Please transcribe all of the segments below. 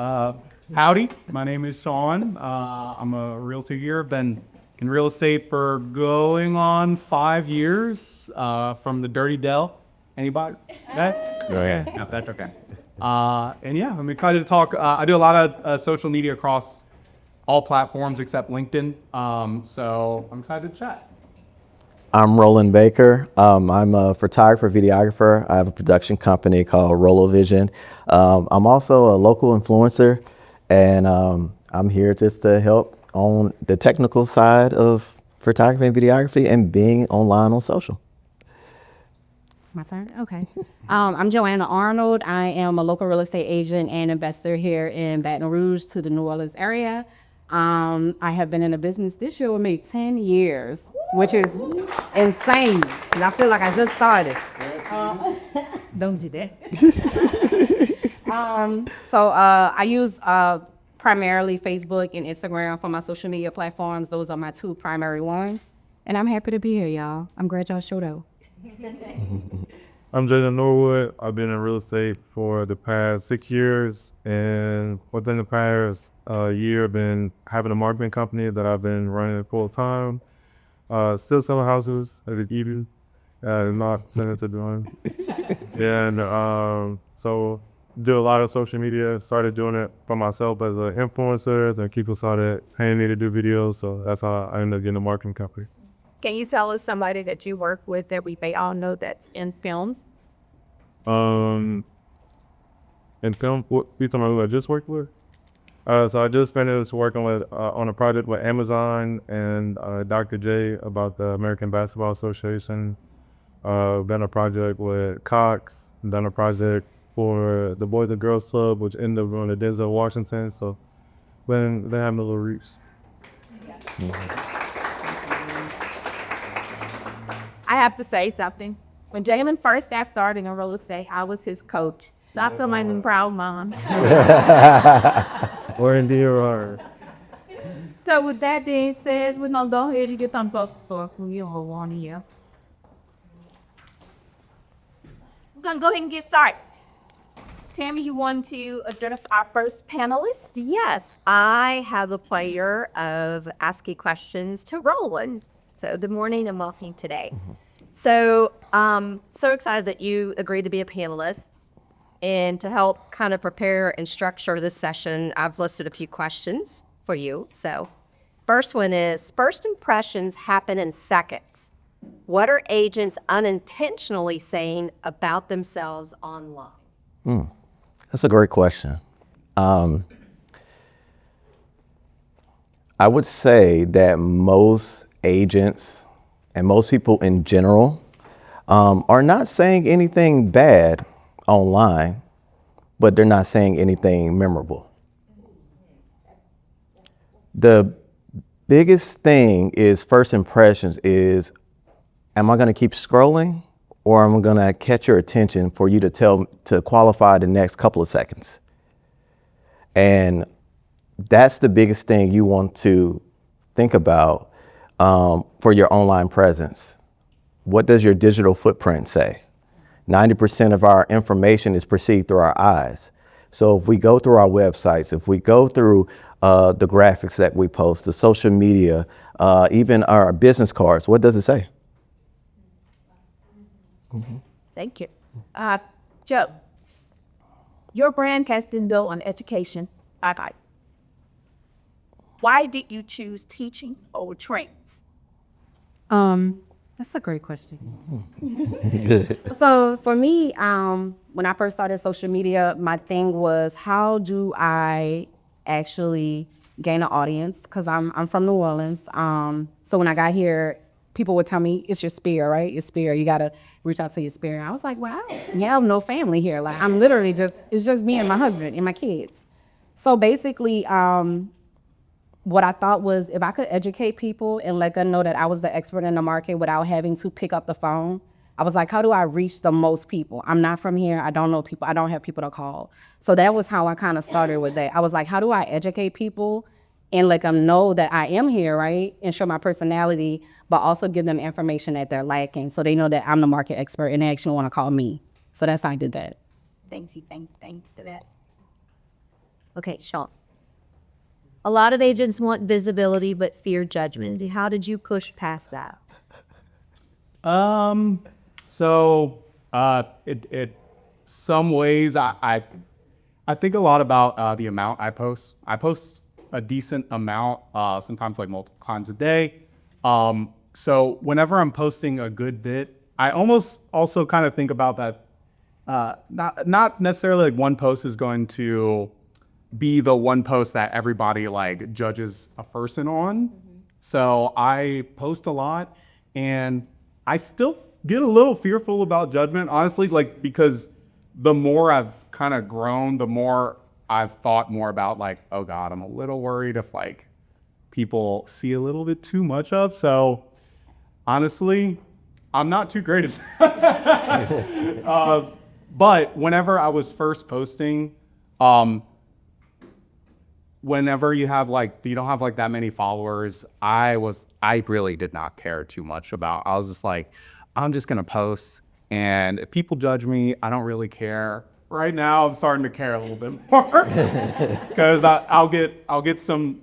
Howdy, my name is Shawn. I'm a realtor here. I've been in real estate for going on 5 years from the Dirty Dell. Anybody? That? Oh, yeah. No, that's okay. And yeah, I'm excited to talk. I do a lot of social media across all platforms except LinkedIn. So I'm excited to chat. I'm Roland Baker. I'm a photographer, videographer. I have a production company called Overgiving. I'm also a local influencer, and I'm here just to help on the technical side of photography and videography and being online on social. My turn? Okay. I'm Joanna Arnold. I am a local real estate agent and investor here in Baton Rouge to the New Orleans area. I have been in the business this year will make 10 years, which is insane. And I feel like I just started. Don't do that. I use primarily Facebook and Instagram for my social media platforms. Those are my two primary ones. And I'm happy to be here, y'all. I'm glad y'all showed up. I'm Jalen Norwood. I've been in real estate for the past 6 years, and within the past year, I've been having a marketing company that I've been running full time. Still selling houses at the evening, not sending to doing. And so do a lot of social media. Started doing it for myself as an influencer, and people started paying me to do videos. So that's how I ended up getting a marketing company. Can you tell us somebody that you work with that we may all know that's in films? In film, what you talking about who I just worked with? So I just finished working with on a project with Amazon and Dr. J about the American Basketball Association. Done a project with Cox. Done a project for the Boys and Girls Club, which ended up going to Denzel Washington. So been having a little reach. I have to say something. When Jalen first got started in real estate, I was his coach. So I feel like a proud mom. Or indeed, or So with that being said, we're gonna go ahead and get some folks for you all on here. We're gonna go ahead and get started. Tammy, you want to identify our first panelist? Yes, I have the pleasure of asking questions to Roland. So good morning and welcome today. So so excited that you agreed to be a panelist. And to help kind of prepare and structure this session, I've listed a few questions for you. So first one is, first impressions happen in seconds. What are agents unintentionally saying about themselves online? That's a great question. I would say that most agents and most people in general are not saying anything bad online, but they're not saying anything memorable. The biggest thing is first impressions is, am I going to keep scrolling or am I going to catch your attention for you to qualify the next couple of seconds? And that's the biggest thing you want to think about for your online presence. What does your digital footprint say? 90% of our information is perceived through our eyes. So if we go through our websites, if we go through the graphics that we post, the social media, even our business cards, what does it say? Thank you. Joe, your brand has been built on education. Bye-bye. Why did you choose teaching over trains? That's a great question. So for me, when I first started social media, my thing was, how do I actually gain an audience? Because I'm from New Orleans. So when I got here, people would tell me, it's your spirit, right? Your spirit. You got to reach out to your spirit. I was like, wow, yeah, I have no family here. Like, I'm literally it's just me and my husband and my kids. So basically, what I thought was, if I could educate people and let them know that I was the expert in the market without having to pick up the phone, I was like, how do I reach the most people? I'm not from here. I don't know people. I don't have people to call. So that was how I kind of started with that. I was like, how do I educate people and let them know that I am here, right? And show my personality, but also give them information that they're lacking so they know that I'm the market expert and they actually want to call me. So that's how I did that. Thank you for that. Okay, Shawn. A lot of agents want visibility but fear judgment. How did you push past that? So it some ways I think a lot about the amount I post. I post a decent amount, sometimes like multiple times a day. So whenever I'm posting a good bit, I almost also kind of think about that. Not necessarily like one post is going to be the one post that everybody like judges a person on. So I post a lot, and I still get a little fearful about judgment, honestly, like because the more I've kind of grown, the more I've thought more about like, oh God, I'm a little worried if like people see a little bit too much of. So honestly, I'm not too great at that. But whenever I was first posting, whenever you don't have like that many followers, I really did not care too much about. I was just like, I'm just gonna post, and if people judge me, I don't really care. Right now, I'm starting to care a little bit more because I'll get some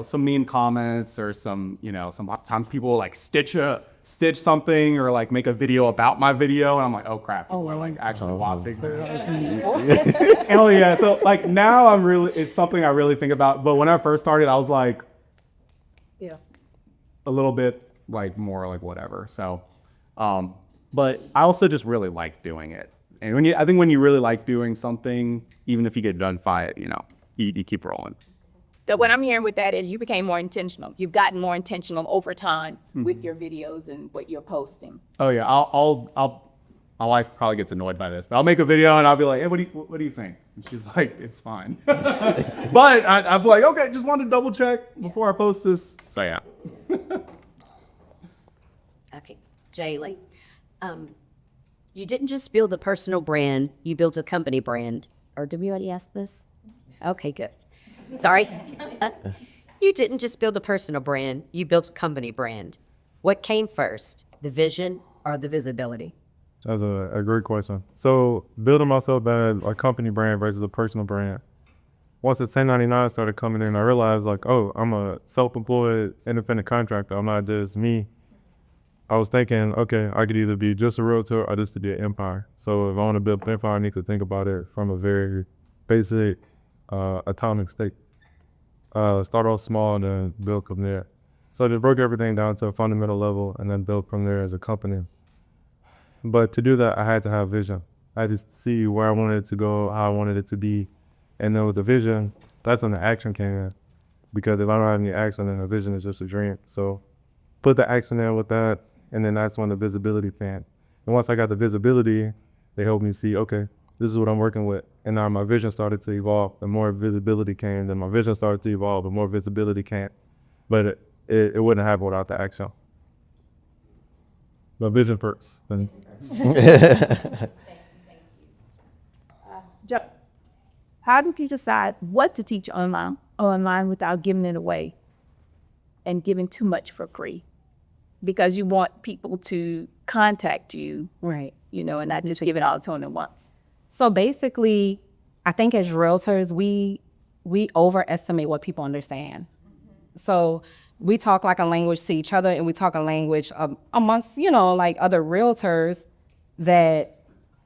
some mean comments or some people like stitch something or like make a video about my video, and I'm like, oh crap, people are like actually watching. Hell yeah! So like now it's something I really think about. But when I first started, I was like, Yeah. a little bit like more like whatever. So, but I also just really like doing it. And I think when you really like doing something, even if you get done by it, you keep rolling. So what I'm hearing with that is you became more intentional. You've gotten more intentional over time with your videos and what you're posting. Oh yeah, my wife probably gets annoyed by this, but I'll make a video and I'll be like, hey, what do you think? And she's like, it's fine. But I'm like, okay, just wanted to double check before I post this. So yeah. Okay, Jalen. You didn't just build a personal brand, you built a company brand. Or did we already ask this? Okay, good. Sorry. You didn't just build a personal brand, you built a company brand. What came first, the vision or the visibility? That's a great question. So building myself as a company brand versus a personal brand. Once the 1099 started coming in, I realized like, oh, I'm a self-employed independent contractor. I'm not just me. I was thinking, okay, I could either be just a realtor or just to be an empire. So if I want to build an empire, I need to think about it from a very basic atomic state. Start off small and then build from there. So I just broke everything down to a fundamental level and then built from there as a company. But to do that, I had to have vision. I had to see where I wanted it to go, how I wanted it to be. And then with the vision, that's when the action came in. Because if I don't have any action, then the vision is just a dream. So put the action in with that, and then that's when the visibility came. And once I got the visibility, they helped me see, okay, this is what I'm working with. And now my vision started to evolve. The more visibility came, then my vision started to evolve, the more visibility came. But it wouldn't happen without the action. My vision first. Joe, how did you decide what to teach online without giving it away and giving too much for free? Because you want people to contact you, Right. and not just give it all to them at once. So basically, I think as realtors, we overestimate what people understand. So we talk like a language to each other, and we talk a language amongst, like other realtors that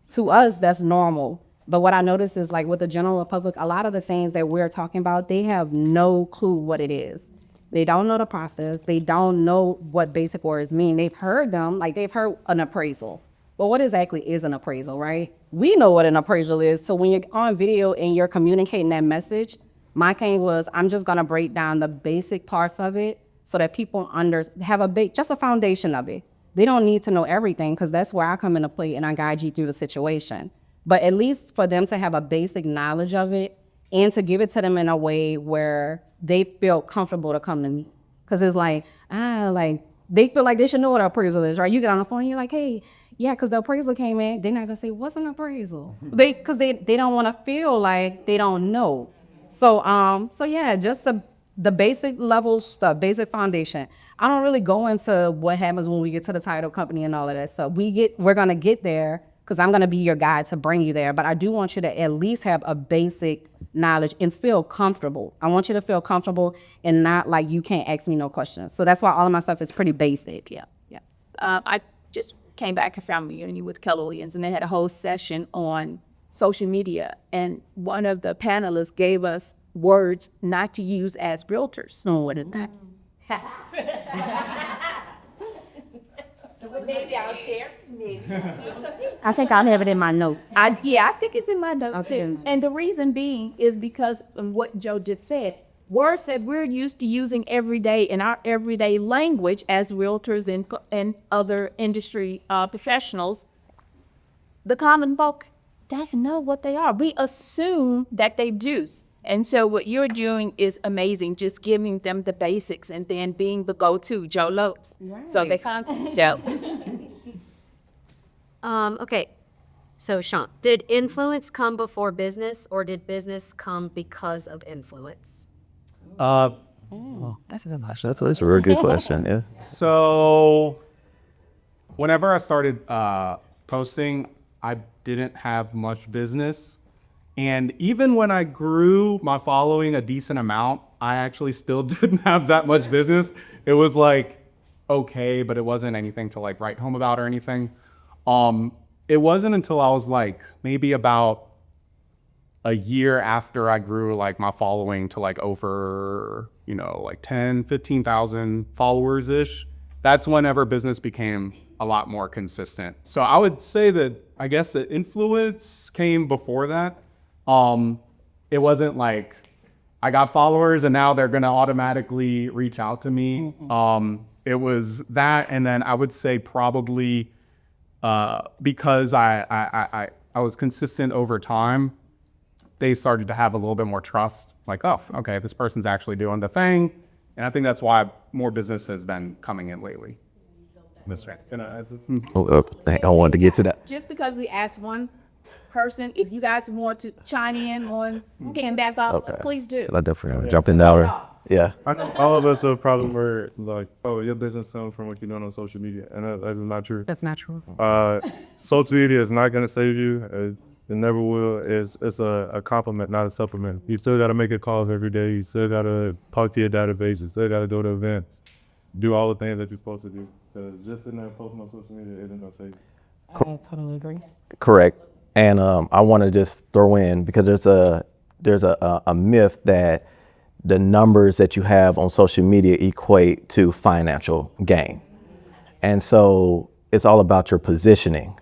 to us, that's normal. But what I notice is like with the general public, a lot of the things that we're talking about, they have no clue what it is. They don't know the process. They don't know what basic words mean. They've heard them, like they've heard an appraisal. But what exactly is an appraisal, right? We know what an appraisal is. So when you're on video and you're communicating that message, my thing was, I'm just gonna break down the basic parts of it so that people have just a foundation of it. They don't need to know everything, because that's where I come into play and I guide you through the situation. But at least for them to have a basic knowledge of it and to give it to them in a way where they feel comfortable to come to me. Because it's like they feel like they should know what an appraisal is, right? You get on the phone and you're like, hey, yeah, because the appraisal came in. They're not gonna say, what's an appraisal? Because they don't want to feel like they don't know. So yeah, just the basic level stuff, basic foundation. I don't really go into what happens when we get to the title company and all of that stuff. We're gonna get there because I'm gonna be your guide to bring you there. But I do want you to at least have a basic knowledge and feel comfortable. I want you to feel comfortable and not like you can't ask me no questions. So that's why all of my stuff is pretty basic. Yeah. I just came back from family reunion with Keller Williams, and they had a whole session on social media. And one of the panelists gave us words not to use as realtors. So what is that? Maybe I'll share. I think I'll have it in my notes. I think it's in my notes Okay. too. And the reason being is because of what Joe just said. Words that we're used to using every day in our everyday language as realtors and other industry professionals, the common folk doesn't know what they are. We assume that they do. And so what you're doing is amazing, just giving them the basics and then being the go-to, Joe Lopes. Right. So they contact Joe. Okay, so Shawn, did influence come before business, or did business come because of influence? That's a real good question. Yeah. So whenever I started posting, I didn't have much business. And even when I grew my following a decent amount, I actually still didn't have that much business. It was like, okay, but it wasn't anything to like write home about or anything. It wasn't until I was like maybe about a year after I grew like my following to like over, like 10, 15,000 followers ish. That's whenever business became a lot more consistent. So I would say that I guess the influence came before that. It wasn't like I got followers and now they're going to automatically reach out to me. It was that. And then I would say probably, because I was consistent over time, they started to have a little bit more trust. Like, oh, okay, this person's actually doing the thing. And I think that's why more business has been coming in lately. That's right. I wanted to get to that. Just because we asked one person, if you guys want to chime in on getting back up, please do. I definitely want to jump in there. Yeah. I know all of us are probably were like, oh, your business comes from what you're doing on social media, and that is not true. That's not true. Social media is not going to save you. It never will. It's a compliment, not a supplement. You still got to make your calls every day. You still got to talk to your database. You still got to go to events. Do all the things that you're supposed to do. Because just sitting there posting on social media isn't going to save you. I totally agree. Correct. And I want to just throw in, because there's a myth that the numbers that you have on social media equate to financial gain. And so it's all about your positioning.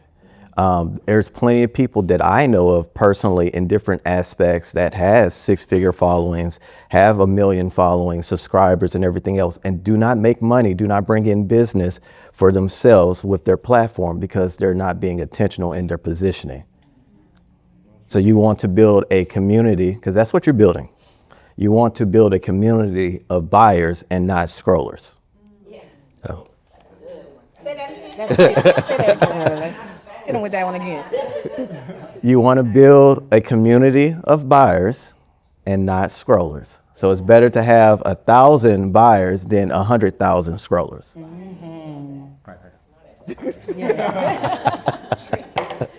There's plenty of people that I know of personally in different aspects that has 6-figure followings, have 1 million following subscribers and everything else, and do not make money, do not bring in business for themselves with their platform because they're not being intentional in their positioning. So you want to build a community, because that's what you're building. You want to build a community of buyers and not scrollers. Yeah. So. Say that again. Hit him with that one again. You want to build a community of buyers and not scrollers. So it's better to have 1,000 buyers than 100,000 scrollers.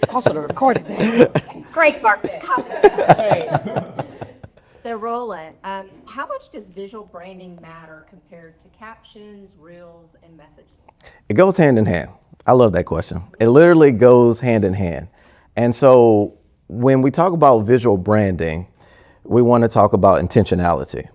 Also recorded that. Great, Mark. So Roland, how much does visual branding matter compared to captions, reels, and messaging? It goes hand in hand. I love that question. It literally goes hand in hand. And so when we talk about visual branding, we want to talk about intentionality.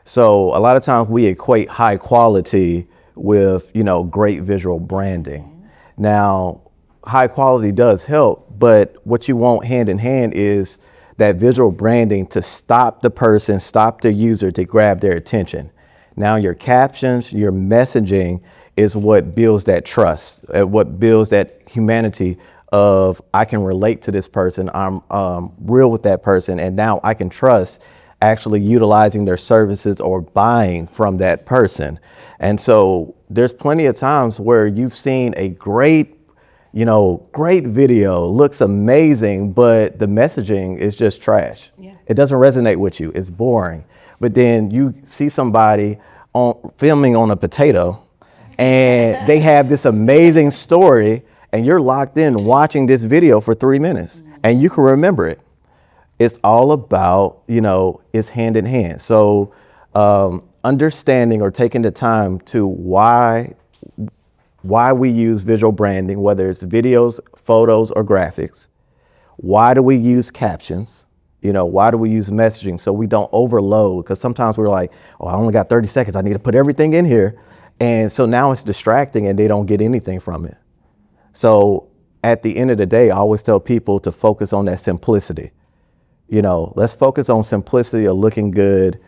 So a lot of times we equate high quality with, great visual branding. Now, high quality does help, but what you want hand in hand is that visual branding to stop the person, stop the user, to grab their attention. Now your captions, your messaging is what builds that trust, what builds that humanity of, I can relate to this person, I'm real with that person, and now I can trust actually utilizing their services or buying from that person. And so there's plenty of times where you've seen a great video, looks amazing, but the messaging is just trash. Yeah. It doesn't resonate with you, it's boring. But then you see somebody filming on a potato, and they have this amazing story, and you're locked in watching this video for 3 minutes, and you can remember it. It's all about, it's hand in hand. So understanding or taking the time to why we use visual branding, whether it's videos, photos, or graphics. Why do we use captions? Why do we use messaging so we don't overload? Because sometimes we're like, oh, I only got 30 seconds. I need to put everything in here. And so now it's distracting and they don't get anything from it. So at the end of the day, I always tell people to focus on that simplicity. Let's focus on simplicity of looking good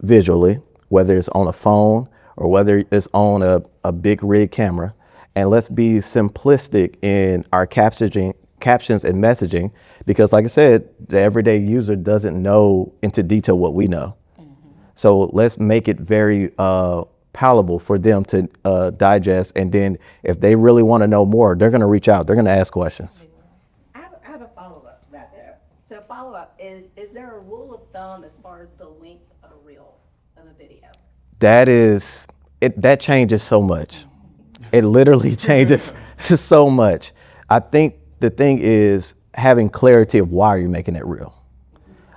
visually, whether it's on a phone or whether it's on a big rig camera. And let's be simplistic in our captions and messaging, because like I said, the everyday user doesn't know into detail what we know. So let's make it very palatable for them to digest. And then if they really want to know more, they're going to reach out. They're going to ask questions. I have a follow-up about that. So follow-up is there a rule of thumb as far as the length of a reel of a video? That changes so much. It literally changes so much. I think the thing is having clarity of why you're making it real.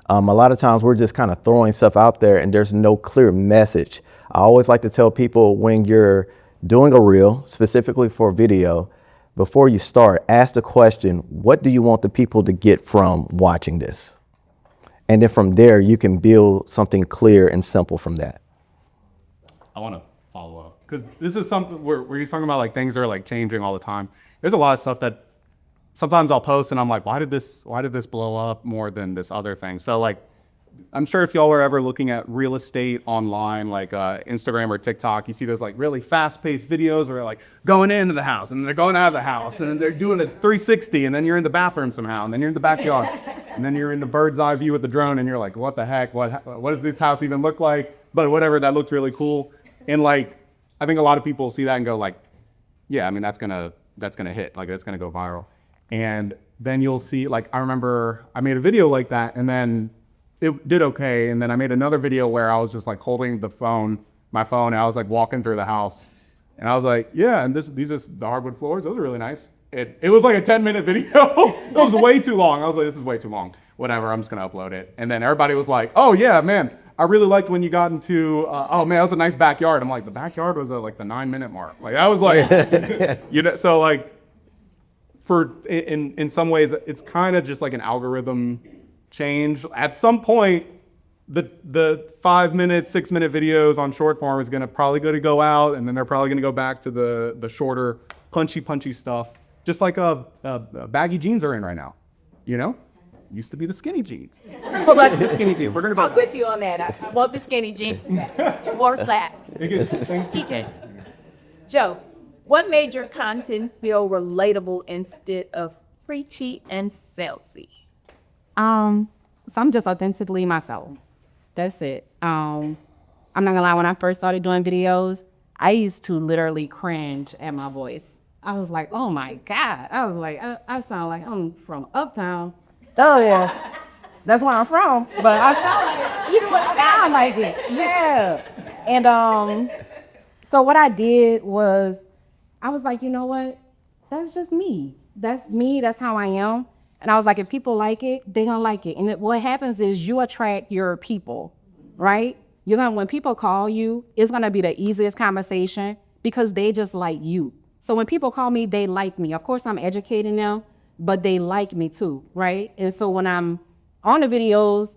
A lot of times we're just kind of throwing stuff out there and there's no clear message. I always like to tell people, when you're doing a reel, specifically for video, before you start, ask the question, what do you want the people to get from watching this? And then from there, you can build something clear and simple from that. I want to follow up, because this is something where he's talking about like things are like changing all the time. There's a lot of stuff that sometimes I'll post and I'm like, why did this blow up more than this other thing? So like, I'm sure if y'all are ever looking at real estate online, like Instagram or TikTok, you see those like really fast-paced videos where they're like going into the house and then they're going out of the house and then they're doing a 360 and then you're in the bathroom somehow and then you're in the backyard and then you're in the bird's eye view with the drone and you're like, what the heck? What does this house even look like? But whatever, that looked really cool. And like, I think a lot of people see that and go like, yeah, I mean, that's gonna hit, like that's gonna go viral. And then you'll see, like, I remember I made a video like that and then it did okay. And then I made another video where I was just like holding my phone, and I was like walking through the house. And I was like, yeah, and these are the hardwood floors. Those are really nice. It was like a 10-minute video. It was way too long. I was like, this is way too long. Whatever, I'm just gonna upload it. And then everybody was like, oh yeah, man, I really liked when you got into, oh man, that was a nice backyard. I'm like, the backyard was at like the 9-minute mark. Like I was like, so like, in some ways, it's kind of just like an algorithm change. At some point, the 5-minute, 6-minute videos on short form is gonna probably go out, and then they're probably gonna go back to the shorter, punchy stuff. Just like baggy jeans are in right now, Used to be the skinny jeans. Go back to the skinny jeans. We're gonna go. I'm with you on that. I want the skinny jeans. More flat. Teachers. Joe, what made your content feel relatable instead of preachy and salesy? So I'm just authentically myself. That's it. I'm not gonna lie, when I first started doing videos, I used to literally cringe at my voice. I was like, oh my God. I was like, I sound like I'm from Uptown. Oh yeah, that's where I'm from. But I sound like it. Yeah. And so what I did was, I was like, you know what? That's just me. That's me. That's how I am. And I was like, if people like it, they gonna like it. And what happens is you attract your people, right? When people call you, it's gonna be the easiest conversation because they just like you. So when people call me, they like me. Of course, I'm educating them, but they like me too, right? And so when I'm on the videos,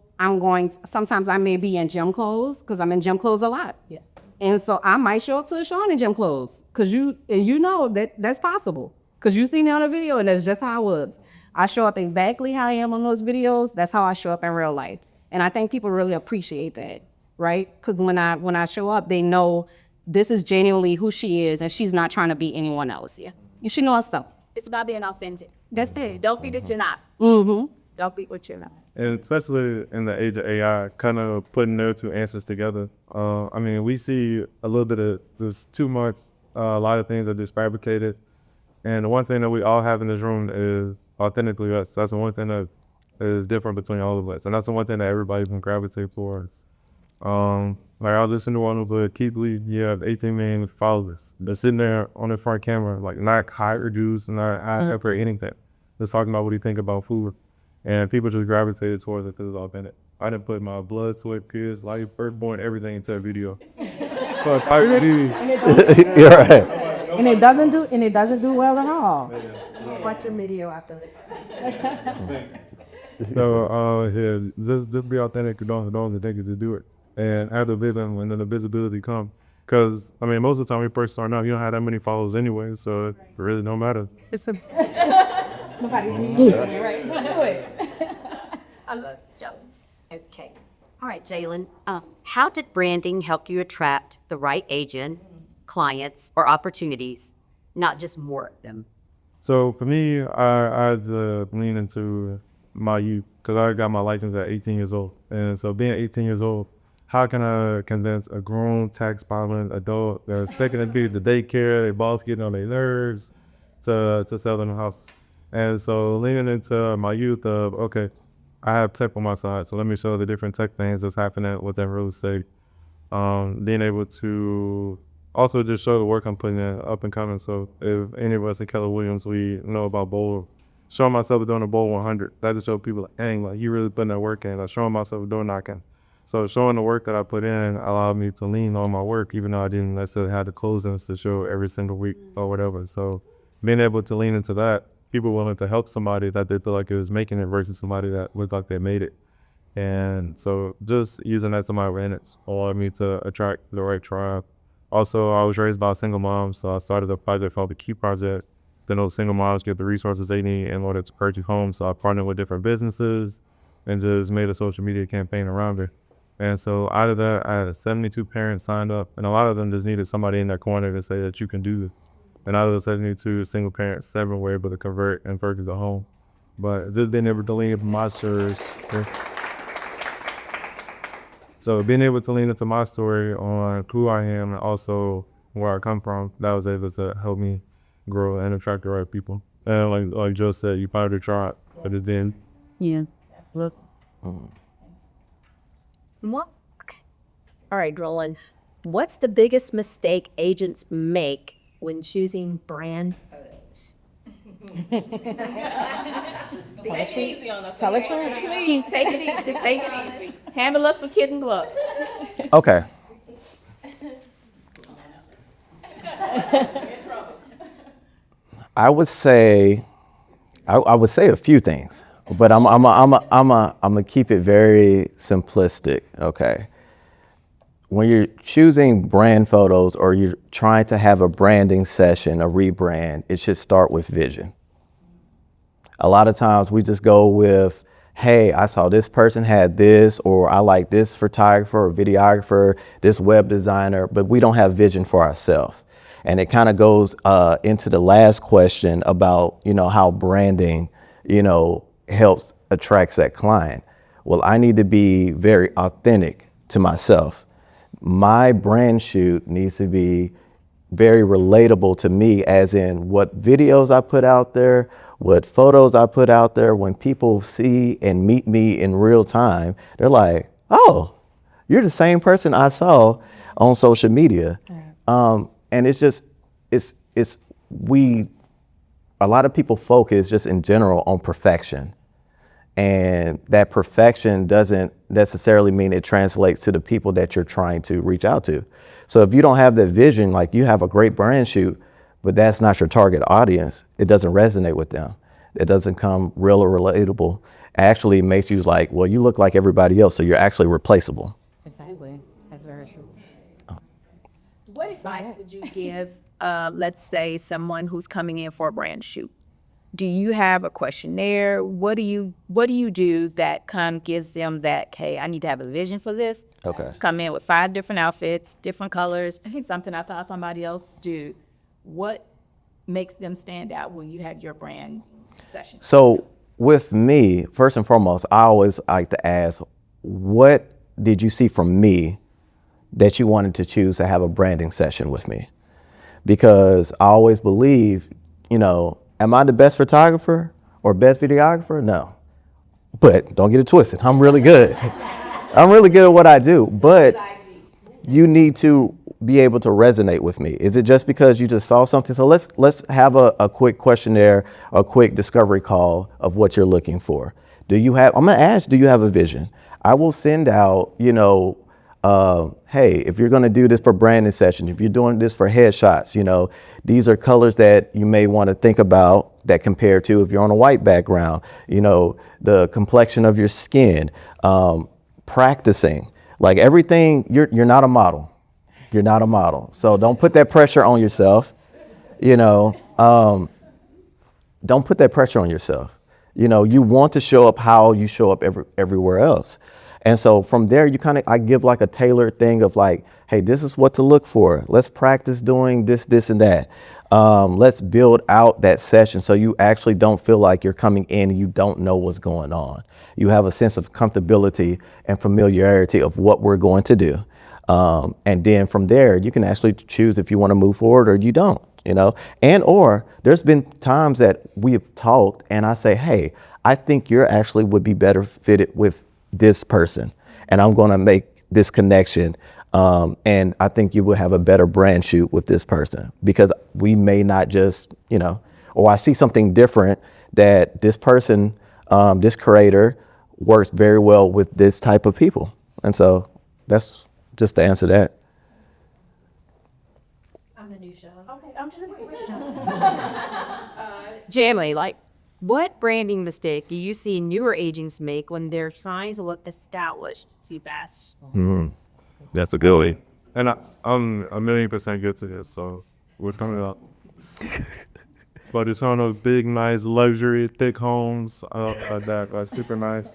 sometimes I may be in gym clothes because I'm in gym clothes a lot. Yeah. And so I might show up to a Shawn in gym clothes because you know that's possible because you see me on a video and that's just how I was. I show up exactly how I am on those videos. That's how I show up in real life. And I think people really appreciate that, right? Because when I show up, they know this is genuinely who she is and she's not trying to be anyone else. Yeah. You should know herself. It's about being authentic. That's it. Don't be that you're not. Mm-hmm. Don't be what you're not. And especially in the age of AI, kind of putting those two answers together. I mean, we see a little bit of, there's too much, a lot of things are just fabricated. And the one thing that we all have in this room is authentically us. That's the one thing that is different between all of us. And that's the one thing that everybody can gravitate towards. Like I was listening to one but Keith Lee, you have 18 million followers. They're sitting there on the front camera, like not high or juice, not high pepper or anything. Just talking about what he think about food. and people just gravitated towards it because it's authentic. I didn't put my blood, sweat, tears, life, firstborn, everything into a video. So I really, You're right. And it doesn't do well at all. Watch a video after this. so just be authentic and don't think to do it, and have the vision when the visibility comes. Because I mean, most of the time we first start out, you don't have that many followers anyway, so it really don't matter. It's a I love Jalen. Okay. All right, Jalen. How did branding help you attract the right agents, clients, or opportunities, not just more of them? So for me, I had to lean into my youth because I got my license at 18 years old. And so being 18 years old, how can I convince a grown tax-filing adult that's taking them to the daycare, their boss getting on their nerves to sell them a house? And so leaning into my youth of, okay, I have tech on my side, so let me show the different tech things that's happening within real estate. Being able to also just show the work I'm putting in up and coming. So if any of us at Keller Williams, we know about Bowl, showing myself doing a Bowl 100, that just show people like, dang, like you really putting that work in. Like showing myself door knocking. So showing the work that I put in allowed me to lean on my work, even though I didn't necessarily have the closings to show every single week or whatever. So being able to lean into that, people willing to help somebody that they feel like it was making it versus somebody that looked like they made it. And so just using that to my advantage allowed me to attract the right tribe. Also, I was raised by a single mom, so I started a project called the Key Project. Then those single moms get the resources they need in order to purchase homes. So I partnered with different businesses and just made a social media campaign around it. And so out of that, I had 72 parents signed up, and a lot of them just needed somebody in their corner to say that you can do this. And out of the 72 single parents, 7 were able to convert and purchase a home. But just being able to lean into my stories. So being able to lean into my story on who I am and also where I come from, that was able to help me grow and attract the right people. And like Joe said, you probably tried, but it didn't. yeah. Look. What? Okay. All right, Roland. What's the biggest mistake agents make when choosing brand photos? Tell it please. Take it easy. Just take it easy. Handle us with kid and glove. Okay. I would say a few things, but I'm gonna keep it very simplistic. Okay. When you're choosing brand photos or you're trying to have a branding session, a rebrand, it should start with vision. A lot of times we just go with, hey, I saw this person had this, or I like this photographer or videographer, this web designer, but we don't have vision for ourselves. And it kind of goes into the last question about, how branding, helps attracts that client. Well, I need to be very authentic to myself. My brand shoot needs to be very relatable to me, as in what videos I put out there, what photos I put out there. When people see and meet me in real time, they're like, oh, you're the same person I saw on social media. Right. And it's just, a lot of people focus just in general on perfection. And that perfection doesn't necessarily mean it translates to the people that you're trying to reach out to. So if you don't have that vision, like you have a great brand shoot, but that's not your target audience, it doesn't resonate with them. It doesn't come real or relatable. Actually, it makes you like, well, you look like everybody else, so you're actually replaceable. Exactly. That's very true. What advice would you give, let's say, someone who's coming in for a brand shoot? Do you have a questionnaire? What do you do that kind of gives them that, hey, I need to have a vision for this? Okay. Come in with 5 different outfits, different colors. Something I saw somebody else do. What makes them stand out when you have your brand session? So with me, first and foremost, I always like to ask, what did you see from me that you wanted to choose to have a branding session with me? Because I always believe, am I the best photographer or best videographer? No. But don't get it twisted. I'm really good. I'm really good at what I do. But you need to be able to resonate with me. Is it just because you just saw something? So let's have a quick questionnaire, a quick discovery call of what you're looking for. I'm gonna ask, do you have a vision? I will send out, hey, if you're gonna do this for branding sessions, if you're doing this for headshots, these are colors that you may want to think about that compare to if you're on a white background, the complexion of your skin, practicing, like everything. You're not a model. You're not a model. So don't put that pressure on yourself. Don't put that pressure on yourself. You want to show up how you show up everywhere else. And so from there, I give like a tailored thing of like, hey, this is what to look for. Let's practice doing this, this, and that. Let's build out that session so you actually don't feel like you're coming in and you don't know what's going on. You have a sense of comfortability and familiarity of what we're going to do. And then from there, you can actually choose if you want to move forward or you don't, or there's been times that we've talked and I say, hey, I think you're actually would be better fitted with this person and I'm going to make this connection. And I think you will have a better brand shoot with this person because we may not just, or I see something different that this person, this creator works very well with this type of people. And so that's just to answer that. Jamie, like, what branding mistake do you see newer agents make when they're trying to look established too fast? That's a good way. And I'm 1,000,000% good to this, so we're coming up. But it's on those big, nice, luxury, thick homes that are super nice.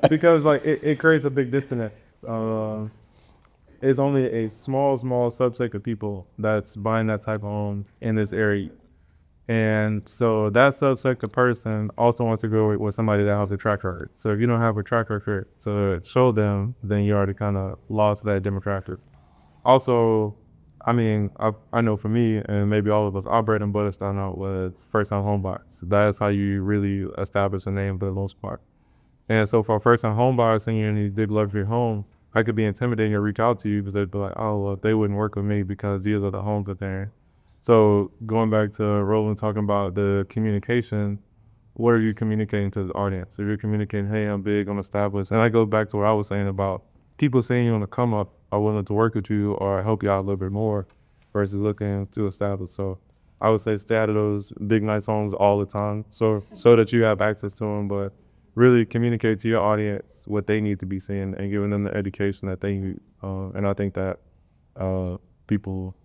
Because like it creates a big disconnect. It's only a small subset of people that's buying that type of home in this area. And so that subset of person also wants to go with somebody that has a track record. So if you don't have a track record to show them, then you already kind of lost that demographic. Also, I mean, I know for me, and maybe all of us, our bread and butter starting out with first-time home buyers. That's how you really establish a name for the most part. And so for first-time home buyers seeing you in these big luxury homes, I could be intimidating to reach out to you because they'd be like, oh, well, they wouldn't work with me because these are the homes that they're in. So going back to Roland talking about the communication, what are you communicating to the audience? If you're communicating, hey, I'm big, I'm established. And I go back to what I was saying about people seeing you on the come up are willing to work with you or help you out a little bit more versus looking to establish. So I would say stay out of those big, nice homes all the time so that you have access to them, but really communicate to your audience what they need to be seeing and giving them the education that they need. And I think that people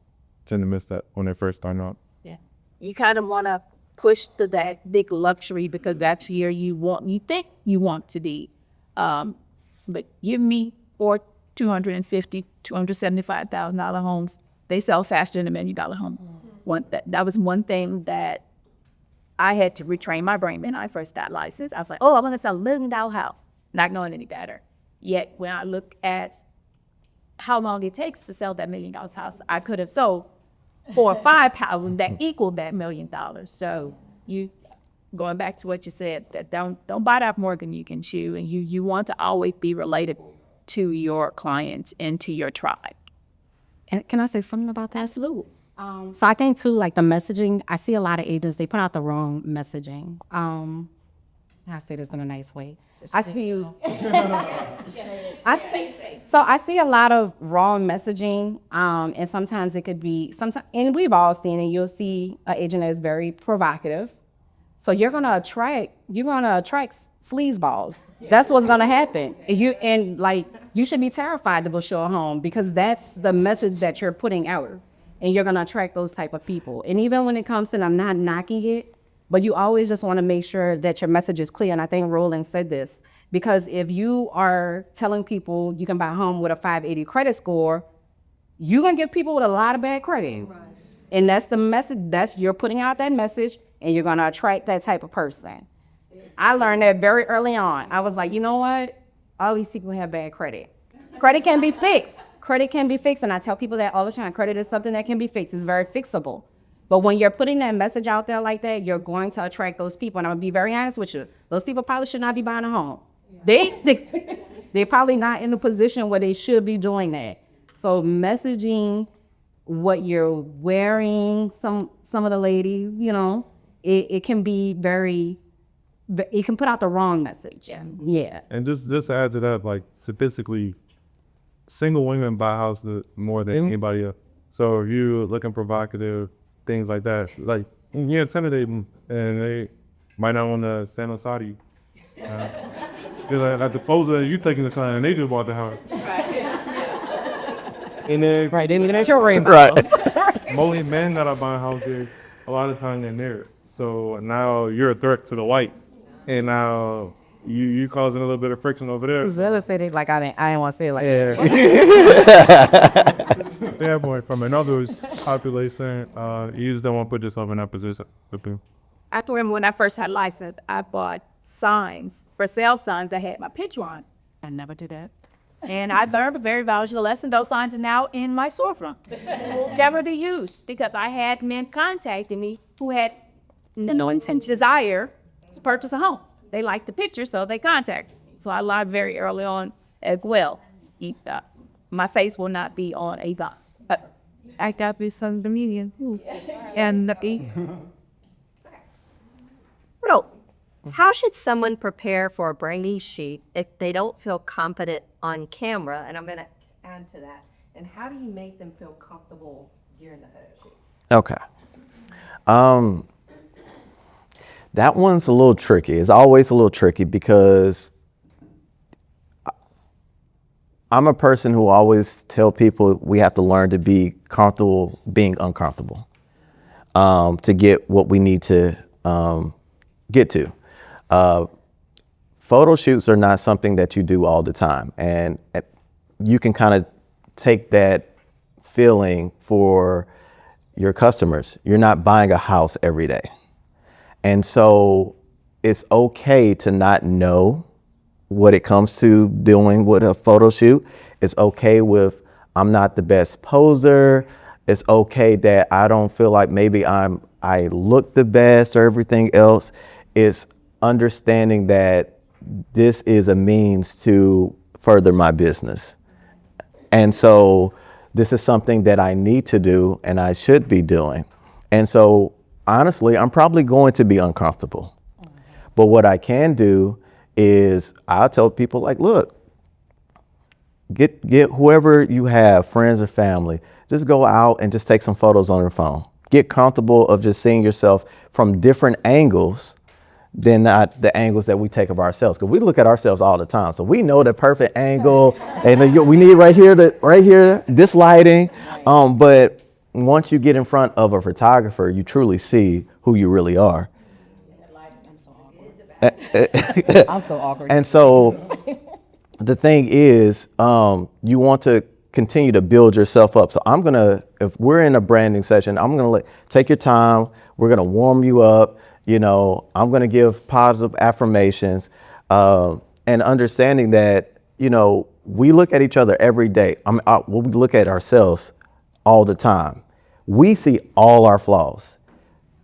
tend to miss that when they first start out. Yeah. You kind of want to push to that big luxury because that's where you think you want to be. But give me $250,000, $275,000 homes. They sell faster than $1 million home. That was one thing that I had to retrain my brain when I first got licensed. I was like, oh, I'm going to sell $1 million house, not knowing any better. Yet when I look at how long it takes to sell that $1 million house, I could have sold 4 or 5 houses that equal that $1 million. So you, going back to what you said, that don't bite off more than you can chew, and you want to always be related to your clients and to your tribe. And can I say something about that? Absolutely. So I think too, like the messaging, I see a lot of agents, they put out the wrong messaging. I say this in a nice way. I see a lot of wrong messaging, and sometimes it could be, and we've all seen it, you'll see an agent that is very provocative. So you're gonna attract sleazeballs. That's what's gonna happen. You should be terrified to show a home because that's the message that you're putting out. And you're gonna attract those type of people. And even when it comes to, I'm not knocking it, but you always just wanna make sure that your message is clear. And I think Roland said this, because if you are telling people you can buy a home with a 580 credit score, you're gonna get people with a lot of bad credit. Right. And that's the message, you're putting out that message and you're gonna attract that type of person. I learned that very early on. I was like, you know what? All these people have bad credit. Credit can be fixed. Credit can be fixed, and I tell people that all the time. Credit is something that can be fixed. It's very fixable. But when you're putting that message out there like that, you're going to attract those people. And I'm gonna be very honest with you. Those people probably should not be buying a home. They're probably not in the position where they should be doing that. So messaging what you're wearing. Some of the ladies, it can be it can put out the wrong message. Yeah. And just to add to that, like statistically, single women buy houses more than anybody else. So if you're looking provocative, things like that, like you intimidate them, and they might not want to stand on side of you. Like the poser you taking the client, and they just bought the house. And then Right. They need to make sure Right. most men that are buying houses, a lot of times they're married. So now you're a threat to the white, and now you causing a little bit of friction over there. Let's say they like I didn't want to say it like Yeah, boy, from another population, you just don't want to put yourself in that position. I can remember when I first had license, I bought signs, for sale signs that had my picture on. I never did that. And I learned a very valuable lesson. Those signs are now in my storefront. Never to use, because I had men contacting me who had no intent, desire to purchase a home. They liked the picture, so they contacted me. So I learned very early on as well. My face will not be on a sign. But I got to be some comedian too. And Bro, how should someone prepare for a branding sheet if they don't feel confident on camera? And I'm going to add to that. And how do you make them feel comfortable during the photo shoot? Okay. That one's a little tricky. It's always a little tricky because I'm a person who always tell people we have to learn to be comfortable being uncomfortable to get what we need to get to. Photo shoots are not something that you do all the time, and you can kind of take that feeling for your customers. You're not buying a house every day. And so it's okay to not know what it comes to doing with a photo shoot. It's okay with I'm not the best poser. It's okay that I don't feel like maybe I look the best or everything else. It's understanding that this is a means to further my business. And so this is something that I need to do and I should be doing. And so honestly, I'm probably going to be uncomfortable. But what I can do is I'll tell people like, look, get whoever you have, friends or family, just go out and just take some photos on your phone. Get comfortable of just seeing yourself from different angles than not the angles that we take of ourselves. Because we look at ourselves all the time. So we know the perfect angle and we need right here, this lighting. But once you get in front of a photographer, you truly see who you really are. I'm so awkward. And so the thing is, you want to continue to build yourself up. So if we're in a branding session, I'm going to take your time. We're going to warm you up. I'm going to give positive affirmations, and understanding that, we look at each other every day. We look at ourselves all the time. We see all our flaws.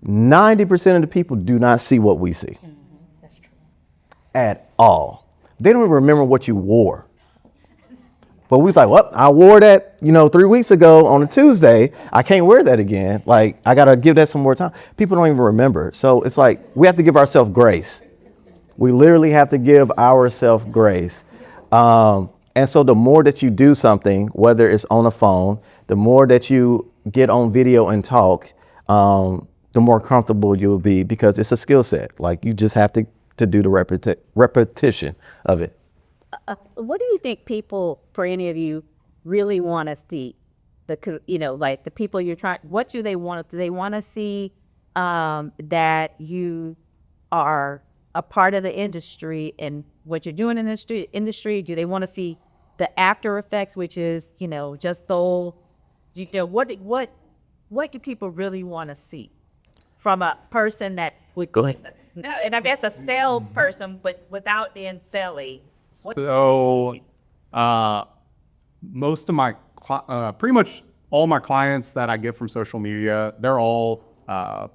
90% of the people do not see what we see. That's true. At all. They don't even remember what you wore. But we was like, well, I wore that, 3 weeks ago on a Tuesday. I can't wear that again. Like, I got to give that some more time. People don't even remember. So it's like, we have to give ourselves grace. We literally have to give ourselves grace. And so the more that you do something, whether it's on a phone, the more that you get on video and talk, the more comfortable you'll be, because it's a skill set. Like, you just have to do the repetition of it. What do you think people, for any of you, really want to see? Like the people you're trying, what do they want? Do they want to see that you are a part of the industry and what you're doing in the industry? Do they want to see the after effects, which is, just the whole, what do people really want to see from a person that would go ahead? And I guess a sales person, but without being selly. So, most of my, pretty much all my clients that I get from social media, they're all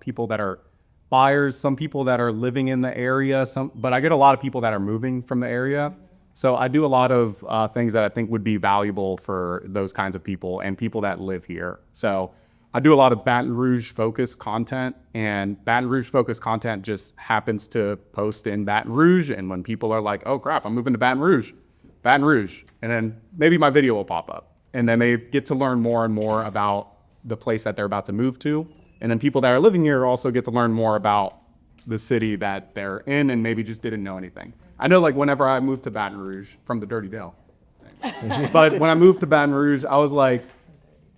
people that are buyers, some people that are living in the area, but I get a lot of people that are moving from the area. So I do a lot of things that I think would be valuable for those kinds of people and people that live here. So I do a lot of Baton Rouge focused content, and Baton Rouge focused content just happens to post in Baton Rouge. And when people are like, oh crap, I'm moving to Baton Rouge, and then maybe my video will pop up. And then they get to learn more and more about the place that they're about to move to. And then people that are living here also get to learn more about the city that they're in and maybe just didn't know anything. I know, like, whenever I moved to Baton Rouge from the Dirty Dale, but when I moved to Baton Rouge, I was like,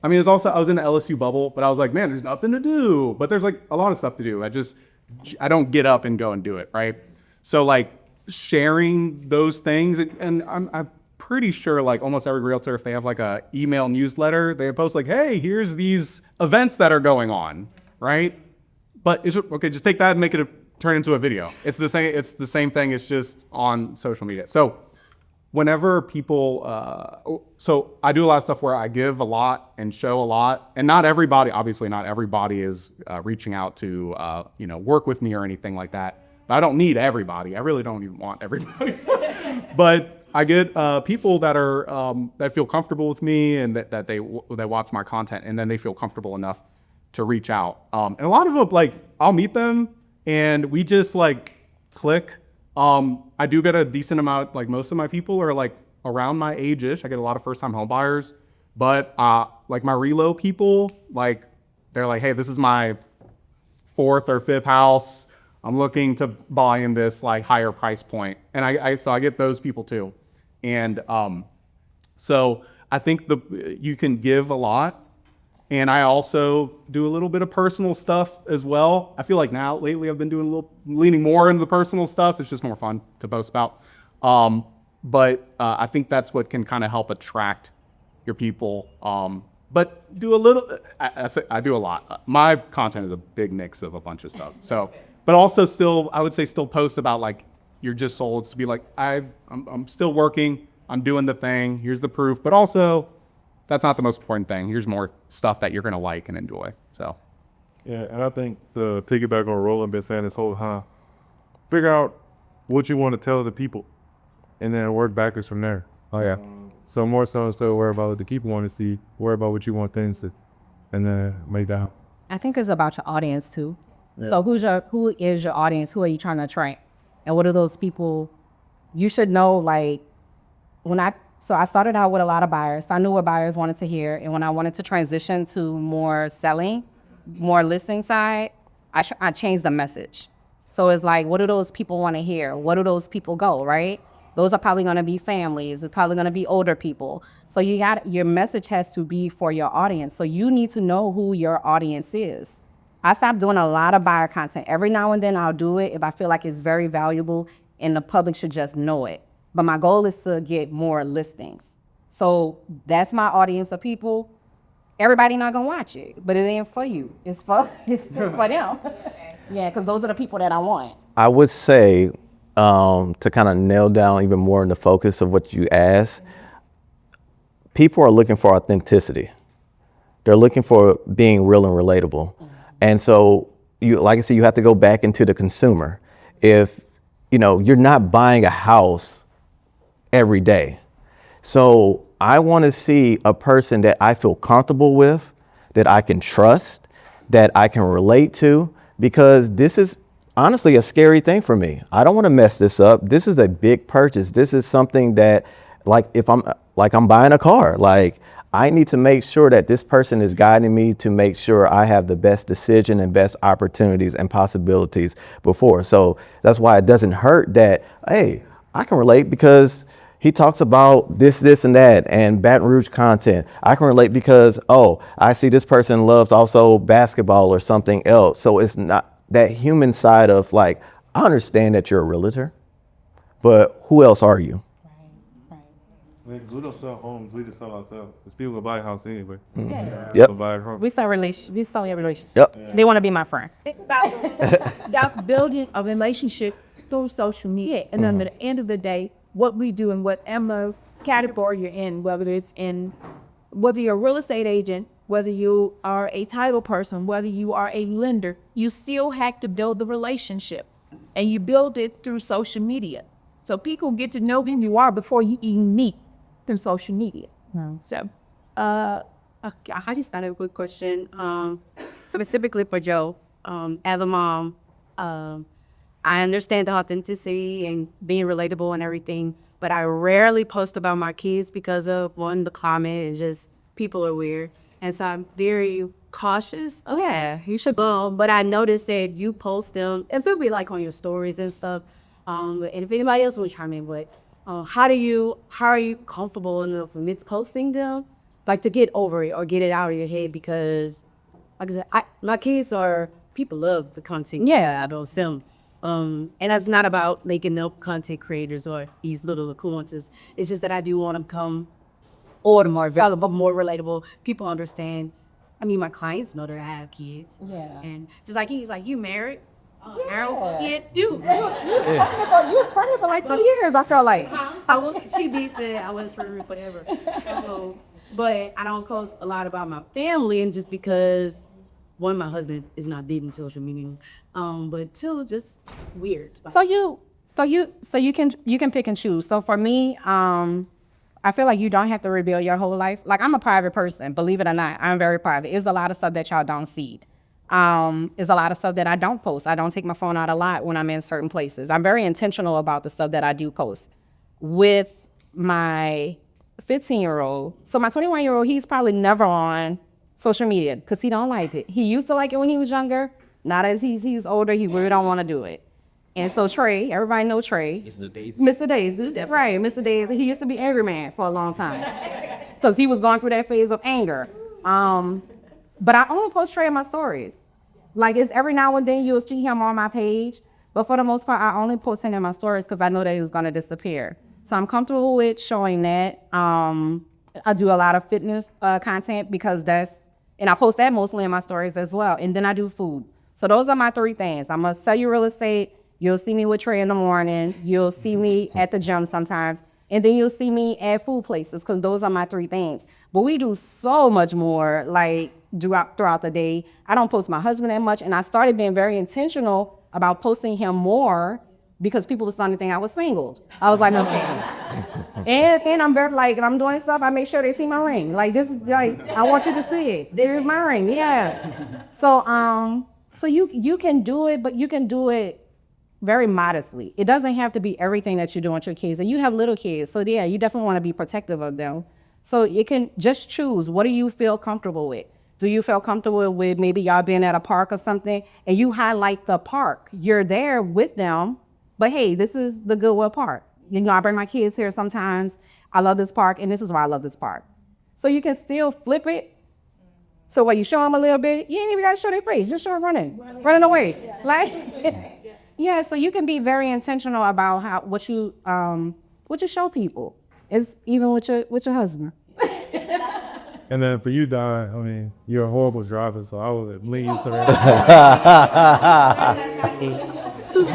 I mean, I was in the LSU bubble, but I was like, man, there's nothing to do. But there's like a lot of stuff to do. I don't get up and go and do it, right? So like sharing those things, and I'm pretty sure like almost every realtor, if they have like a email newsletter, they post like, hey, here's these events that are going on, right? But okay, just take that and make it turn into a video. It's the same thing. It's just on social media. So whenever people, so I do a lot of stuff where I give a lot and show a lot, and obviously not everybody is reaching out to, work with me or anything like that. But I don't need everybody. I really don't even want everybody. But I get people that are that feel comfortable with me and that they watch my content, and then they feel comfortable enough to reach out. And a lot of them, like, I'll meet them and we just like click. I do get a decent amount, like most of my people are like around my age-ish. I get a lot of first-time home buyers, but like my relo people, like they're like, hey, this is my 4th or 5th house. I'm looking to buy in this like higher price point. And so I get those people too. And so I think you can give a lot. And I also do a little bit of personal stuff as well. I feel like now, lately, I've been leaning more into the personal stuff. It's just more fun to post about. But I think that's what can kind of help attract your people. But do a little, I do a lot. My content is a big mix of a bunch of stuff. So, but also I would say still post about like, you're just sold, to be like, I'm still working, I'm doing the thing, here's the proof. But also, that's not the most important thing. Here's more stuff that you're gonna like and enjoy. So, yeah, and I think to piggyback on Roland been saying this whole time, figure out what you want to tell the people, and then work backwards from there. Oh yeah. So more so instead of worry about what the people want to see, worry about what you want them to see, and then make that happen. I think it's about your audience too. Yeah. So who is your audience? Who are you trying to attract? And what are those people? You should know, like, So I started out with a lot of buyers. I knew what buyers wanted to hear. And when I wanted to transition to more selling, more listing side, I changed the message. So it's like, what do those people want to hear? What do those people go, right? Those are probably going to be families. It's probably going to be older people. So your message has to be for your audience. So you need to know who your audience is. I stopped doing a lot of buyer content. Every now and then I'll do it if I feel like it's very valuable and the public should just know it. But my goal is to get more listings. So that's my audience of people. Everybody not gonna watch it, but it ain't for you. It's for them. Yeah, because those are the people that I want. I would say, to kind of nail down even more in the focus of what you asked, people are looking for authenticity. They're looking for being real and relatable. Mm-hmm. And so, like I said, you have to go back into the consumer. If you're not buying a house every day. So I want to see a person that I feel comfortable with, that I can trust, that I can relate to, because this is honestly a scary thing for me. I don't want to mess this up. This is a big purchase. This is something that, like, if I'm buying a car, like, I need to make sure that this person is guiding me to make sure I have the best decision and best opportunities and possibilities before. So that's why it doesn't hurt that, hey, I can relate because he talks about this, and that, and Baton Rouge content. I can relate because, I see this person loves also basketball or something else. So it's not that human side of, like, I understand that you're a realtor, but who else are you? Because we don't sell homes, we just sell ourselves. Because people will buy a house anyway. Mm-hmm. Yeah. Yep. Buy a home. We sell your relationship. Yep. Yeah. They want to be my friend. Think about building a relationship through social media. And then at the end of the day, what we do in whatever category you're in, whether you're a real estate agent, whether you are a title person, whether you are a lender, you still have to build the relationship. And you build it through social media. So people get to know who you are before you even meet through social media. So, Okay, I just got a quick question. Specifically for Joe, as a mom, I understand the authenticity and being relatable and everything, but I rarely post about my kids because of one, the climate and just people are weird, and so I'm very cautious. Oh yeah, you should go. But I noticed that you post them, and it'll be like on your stories and stuff. And if anybody else will chime in, but how are you comfortable enough with posting them? Like to get over it or get it out of your head because, like I said, my kids are people love the content. Yeah, I post them, and that's not about making them content creators or these little influencers. It's just that I do want to become or more valuable, more relatable. People understand. I mean, my clients know that I have kids. Yeah, and just like he's like, you married? Harold, kid, you. You was pregnant for like 2 years, I felt like. She be said I was for whatever. But I don't post a lot about my family, and just because one, my husband is not big in social media, but two, just weird. So you can pick and choose. So for me, I feel like you don't have to reveal your whole life. Like I'm a private person, believe it or not, I'm very private. It's a lot of stuff that y'all don't see. It's a lot of stuff that I don't post. I don't take my phone out a lot when I'm in certain places. I'm very intentional about the stuff that I do post. With my 15-year-old, so my 21-year-old, he's probably never on social media because he don't like it. He used to like it when he was younger. Not as he's older, he really don't want to do it. And so Trey, everybody know Trey. Mr. Daisy, that's right, Mr. Daisy. He used to be angry man for a long time because he was going through that phase of anger. But I only post Trey in my stories. Like it's every now and then you'll see him on my page, but for the most part, I only post him in my stories because I know that he was gonna disappear. So I'm comfortable with showing that. I do a lot of fitness content because and I post that mostly in my stories as well. And then I do food. So those are my 3 things. I'm gonna sell you real estate. You'll see me with Trey in the morning. You'll see me at the gym sometimes. And then you'll see me at food places because those are my 3 things. But we do so much more like throughout the day. I don't post my husband that much. And I started being very intentional about posting him more because people were starting to think I was single. I was like, okay. And I'm very like, if I'm doing stuff, I make sure they see my ring. Like this is like, I want you to see it. There's my ring, yeah. So you can do it, but you can do it very modestly. It doesn't have to be everything that you're doing with your kids. And you have little kids, so yeah, you definitely want to be protective of them. So you can just choose, what do you feel comfortable with? Do you feel comfortable with maybe y'all being at a park or something and you highlight the park? You're there with them, but hey, this is the Goodwill Park. You know, I bring my kids here sometimes. I love this park and this is why I love this park. So you can still flip it. So when you show them a little bit, you ain't even gotta show their face, just show them running away. Yeah. Like, yeah, so you can be very intentional about what you show people. It's even with your husband. And then for you, Di, I mean, you're a horrible driver, so I would leave you somewhere. 2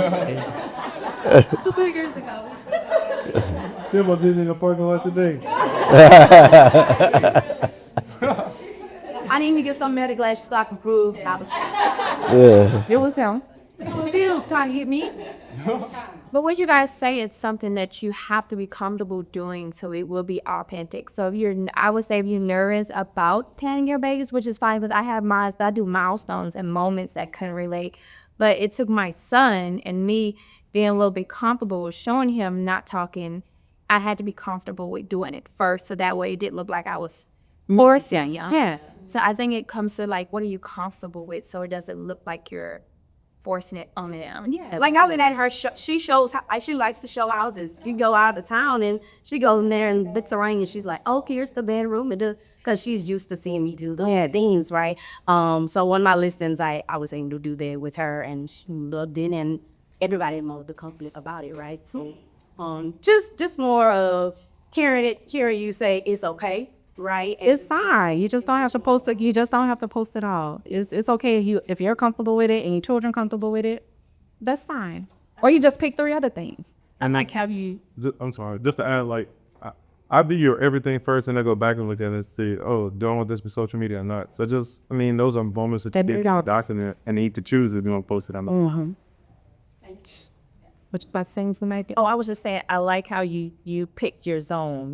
years ago. Tim, I did in the parking lot today. I need to get some medical glasses so I can prove I was. It was him. Still trying to hit me. But what you guys say, it's something that you have to be comfortable doing so it will be authentic. So I would say if you're nervous about telling your babies, which is fine because I do milestones and moments that can relate. But it took my son and me being a little bit comfortable with showing him not talking. I had to be comfortable with doing it first so that way it didn't look like I was forcing you. Yeah. So I think it comes to like, what are you comfortable with so it doesn't look like you're forcing it on them. Yeah, like I went at her. She shows how she likes to show houses. You go out of town and she goes in there and looks around and she's like, "Oh, here's the bedroom," because she's used to seeing me do things, right? So one of my listings, I was able to do that with her, and she loved it, and everybody loved the company about it, right? So, just more of hearing you say it's okay. Right, it's fine. You just don't have to post it. You just don't have to post it all. It's okay if you're comfortable with it and your children comfortable with it. That's fine. Or you just pick 3 other things. And like, I'm sorry, just to add, like, I do your everything first, and I go back and look at it and see, oh, do I want this to be social media or not? So those are moments that you document and need to choose if you want to post it or not. Mm-hmm. What you about to say, Maggie? Oh, I was just saying, I like how you picked your zone,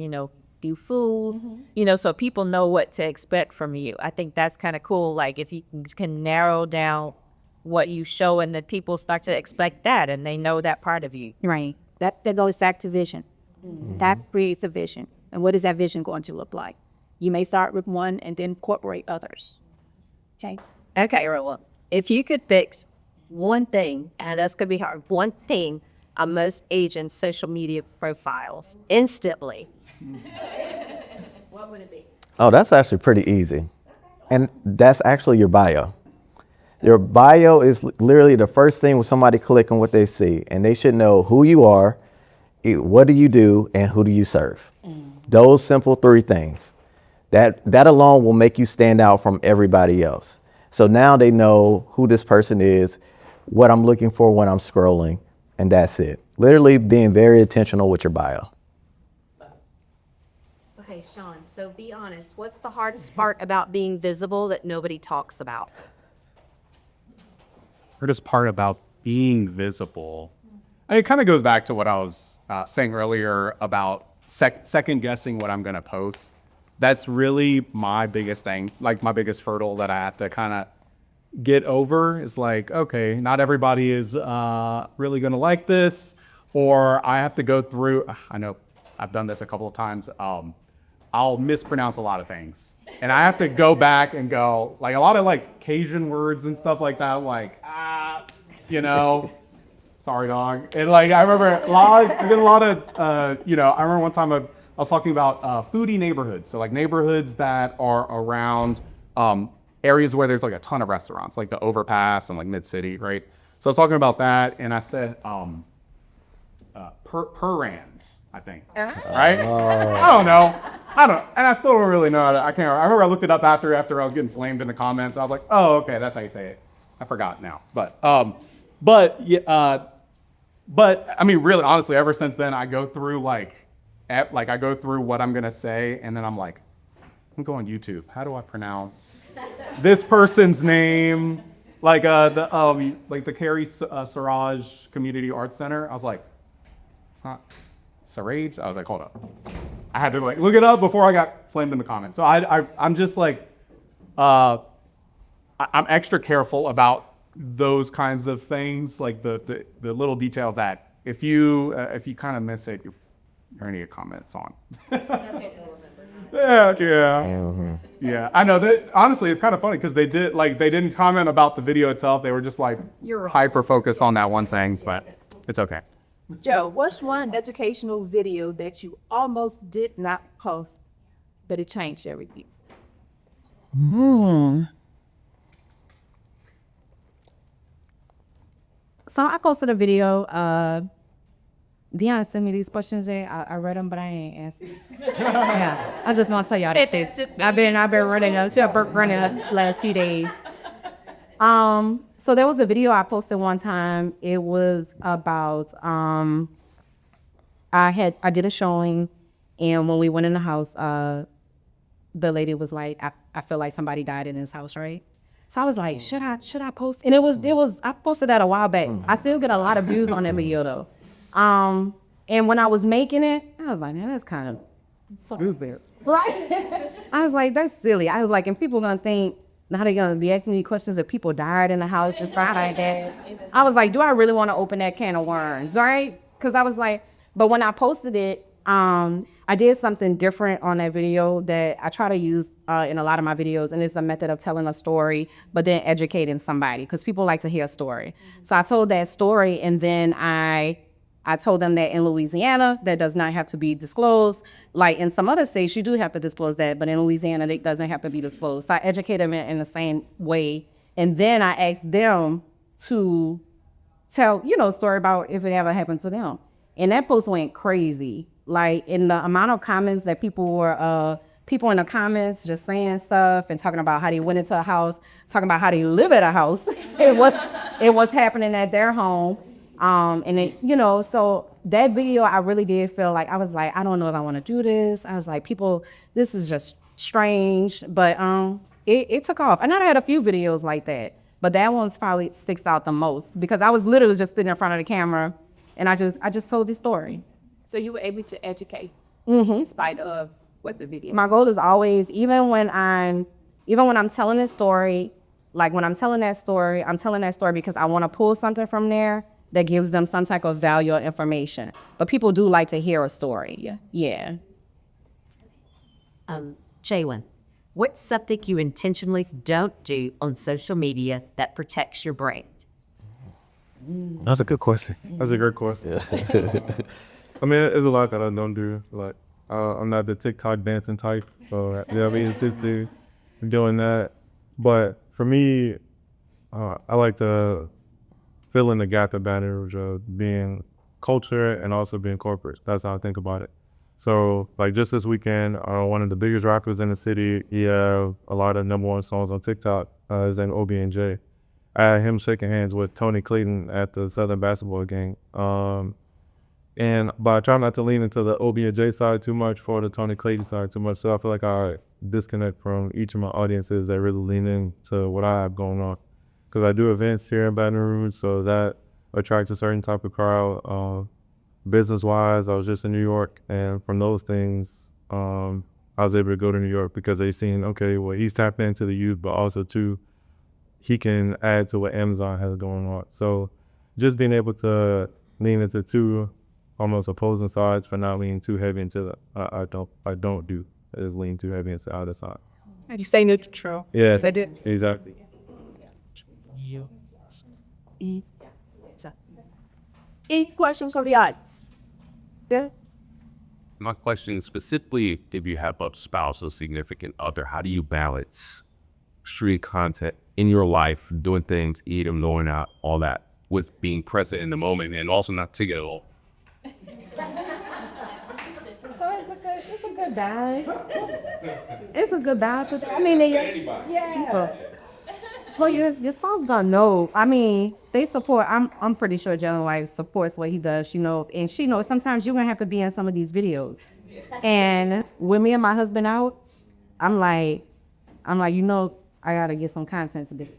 do food, so people know what to expect from you. I think that's kind of cool. Like if you can narrow down what you show and then people start to expect that and they know that part of you. Right. That goes back to vision. That creates a vision. And what is that vision going to look like? You may start with one and then incorporate others. Okay. Okay, Roland. If you could fix one thing, and that's going to be hard, one thing on most agents' social media profiles instantly, what would it be? Oh, that's actually pretty easy. And that's actually your bio. Your bio is literally the first thing when somebody click on what they see, and they should know who you are, what do you do, and who do you serve. Those simple 3 things. That alone will make you stand out from everybody else. So now they know who this person is, what I'm looking for when I'm scrolling, and that's it. Literally being very intentional with your bio. Okay, Shawn, so be honest. What's the hardest part about being visible that nobody talks about? Hardest part about being visible. And it kind of goes back to what I was saying earlier about second guessing what I'm going to post. That's really my biggest thing, like my biggest hurdle that I have to kind of get over is like, okay, not everybody is really going to like this, or I have to go through, I know I've done this a couple of times. I'll mispronounce a lot of things and I have to go back and go like a lot of like Cajun words and stuff like that. Like, sorry dog. And like, I remember I remember one time I was talking about foodie neighborhoods. So like neighborhoods that are around areas where there's like a ton of restaurants, like the overpass and like mid-city, right? So I was talking about that and I said Perrans, I think, right? I don't know. And I still don't really know. I can't. I remember I looked it up after I was getting flamed in the comments. I was like, oh, okay, that's how you say it. I forgot now. But I mean, really, honestly, ever since then, I go through I go through what I'm gonna say, and then I'm like, I'm going YouTube. How do I pronounce this person's name? Like the Carrie Siraj Community Arts Center. I was like, it's not Saraj. I was like, hold up. I had to like look it up before I got flamed in the comments. So I'm just like, I'm extra careful about those kinds of things, like the little detail that if you kind of miss it, you're gonna get comments on. Yeah. I know that. Honestly, it's kind of funny because they didn't comment about the video itself. They were just like hyper focused on that one thing, but it's okay. Joe, what's one educational video that you almost did not post, but it changed everything? So I posted a video. Deanna sent me these questions. I read them, but I ain't answered. Yeah, I just want to tell y'all this. I've been running the last few days. So there was a video I posted one time. It was about I did a showing, and when we went in the house, the lady was like, I feel like somebody died in this house, right? So I was like, should I post? And it was I posted that a while back. I still get a lot of views on that video though. And when I was making it, I was like, man, that's kind of stupid. Right? I was like, that's silly. I was like, and people gonna think, now they're gonna be asking me questions if people died in the house and stuff like that. I was like, do I really want to open that can of worms, right? Because I was like, but when I posted it, I did something different on that video that I try to use in a lot of my videos, and it's a method of telling a story, but then educating somebody, because people like to hear a story. So I told that story, and then I told them that in Louisiana, that does not have to be disclosed. Like in some other states, you do have to disclose that, but in Louisiana, it doesn't have to be disclosed. So I educate them in the same way. And then I asked them to tell, a story about if it ever happened to them. And that post went crazy. Like in the amount of comments that people in the comments just saying stuff and talking about how they went into a house, talking about how they live at a house. It was happening at their home. And it, so that video, I really did feel like, I was like, I don't know if I want to do this. I was like, people, this is just strange, but it took off. And I had a few videos like that, but that one's probably sticks out the most because I was literally just sitting in front of the camera And I just told this story. So you were able to educate in spite of what the video. My goal is always, even when I'm telling this story, like when I'm telling that story because I want to pull something from there that gives them some type of value or information. But people do like to hear a story. Yeah. Jalen, what's something you intentionally don't do on social media that protects your brand? That's a good question. That's a great question. I mean, there's a lot that I don't do. Like, I'm not the TikTok dancing type. So, you know what I mean? It's doing that. But for me, I like to fill in the gap of banners of being culture and also being corporate. That's how I think about it. So, like, just this weekend, one of the biggest rappers in the city, he had a lot of #1 songs on TikTok. His name OB&J. I had him shaking hands with Tony Clayton at the Southern basketball game. But I try not to lean into the OB&J side too much for the Tony Clayton side too much. So I feel like I disconnect from each of my audiences that really lean into what I have going on. Because I do events here in Baton Rouge, so that attracts a certain type of crowd. Business-wise, I was just in New York, and from those things, I was able to go to New York because they seen, okay, well, he's tapping into the youth, but also, too, he can add to what Amazon has going on. So just being able to lean into two almost opposing sides for not leaning too heavy into the I don't do is lean too heavy into the other side. And you stay neutral. Yeah, I did. exactly. Any questions from the audience? Yeah. My question is specifically, if you have a spouse or significant other, how do you balance street content in your life, doing things, eating, going out, all that, with being present in the moment and also not taking it all? It's a good balance. It's a good balance. I mean, yeah. So your sons don't know. I mean, they support. I'm pretty sure Jalen wife supports what he does. And she knows sometimes you're gonna have to be in some of these videos. And when me and my husband out, I'm like, I gotta get some content today.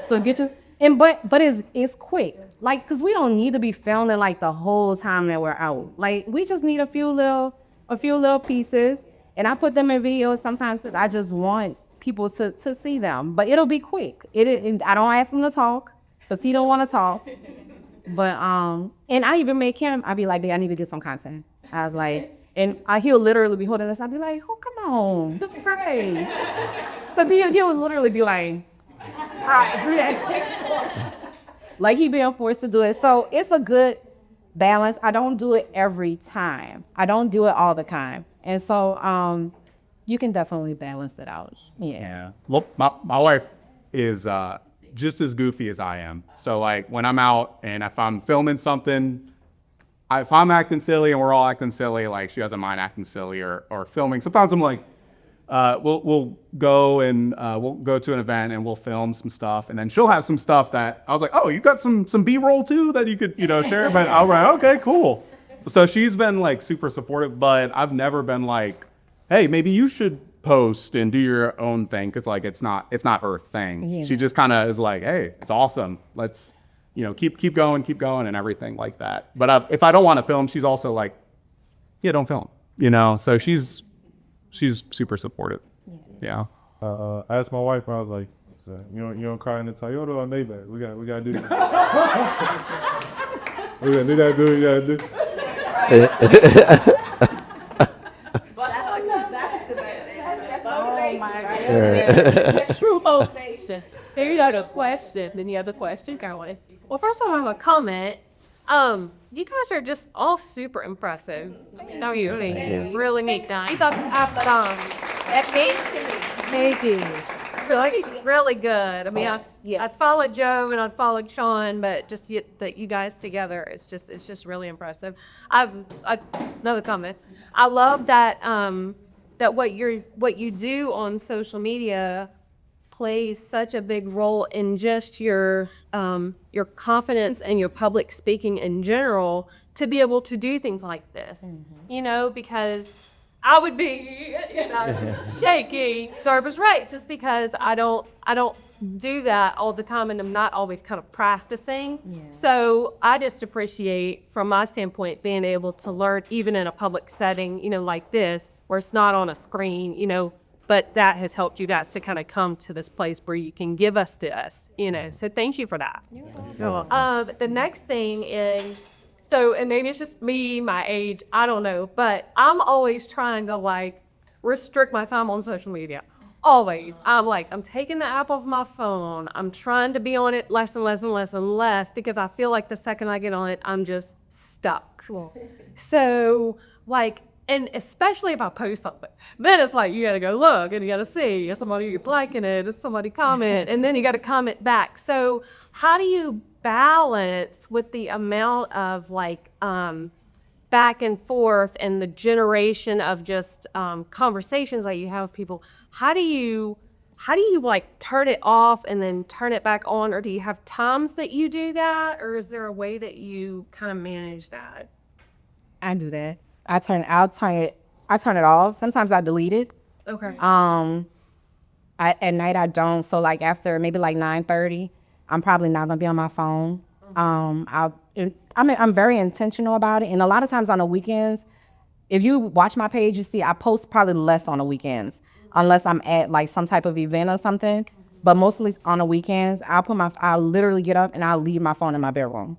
So get you. But it's quick. Like, cause we don't need to be filming like the whole time that we're out. Like, we just need a few little pieces, and I put them in videos sometimes 'cause I just want people to see them. But it'll be quick. I don't ask him to talk, cause he don't want to talk. But and I even make him. I be like, babe, I need to get some content. I was like, and he'll literally be holding us. I'd be like, oh, come on, do pray. Cause he'll literally be like, like he being forced to do it. So it's a good balance. I don't do it every time. I don't do it all the time. And so you can definitely balance it out. Yeah. Well, my wife is just as goofy as I am. So like when I'm out and if I'm filming something, if I'm acting silly and we're all acting silly, like she doesn't mind acting silly or filming. Sometimes I'm like, we'll go to an event and we'll film some stuff, and then she'll have some stuff that I was like, oh, you got some B-roll too that you could share. But I was like, okay, cool. So she's been like super supportive, but I've never been like, hey, maybe you should post and do your own thing, because like it's not her thing. Yeah. She just kind of is like, hey, it's awesome. Let's keep going and everything like that. But if I don't want to film, she's also like, yeah, don't film. So she's super supportive. Yeah. I asked my wife, I was like, so, you don't cry in the Toyota or Maybach? We gotta do that. We gotta do that. We gotta do. Oh my God. True motivation. Here you got a question. Then you have the question going. Well, first of all, I have a comment. You guys are just all super impressive. No, you really neat. Now, you thought that means to me. Thank you. Really good. I mean, I followed Joe and I followed Shawn, but just that you guys together, it's just really impressive. Another comment. I love that that what you do on social media plays such a big role in just your confidence and your public speaking in general, to be able to do things like this. Mm-hmm. Because I would be, shaky, nervous, right? Just because I don't do that all the time, and I'm not always kind of practicing. So I just appreciate, from my standpoint, being able to learn even in a public setting, like this, where it's not on a screen, but that has helped you guys to kind of come to this place where you can give us this, So thank you for that. The next thing is, and maybe it's just me, my age, I don't know, but I'm always trying to restrict my time on social media. Always. I'm taking the app off my phone. I'm trying to be on it less and less and less and less, because I feel like the second I get on it, I'm just stuck. Cool. So, and especially if I post something, then it's you gotta go look and you gotta see, is somebody liking it, is somebody comment, and then you gotta comment back. So how do you balance with the amount of back and forth and the generation of just conversations that you have with people? How do you turn it off and then turn it back on? Or do you have times that you do that? Or is there a way that you kind of manage that? I do that. I turn it off. Sometimes I delete it. Okay. At night I don't. So after maybe 9:30, I'm probably not gonna be on my phone. I'm very intentional about it. And a lot of times on the weekends, if you watch my page, you see I post probably less on the weekends, unless I'm at some type of event or something. But mostly on the weekends, I'll literally get up and I'll leave my phone in my bedroom.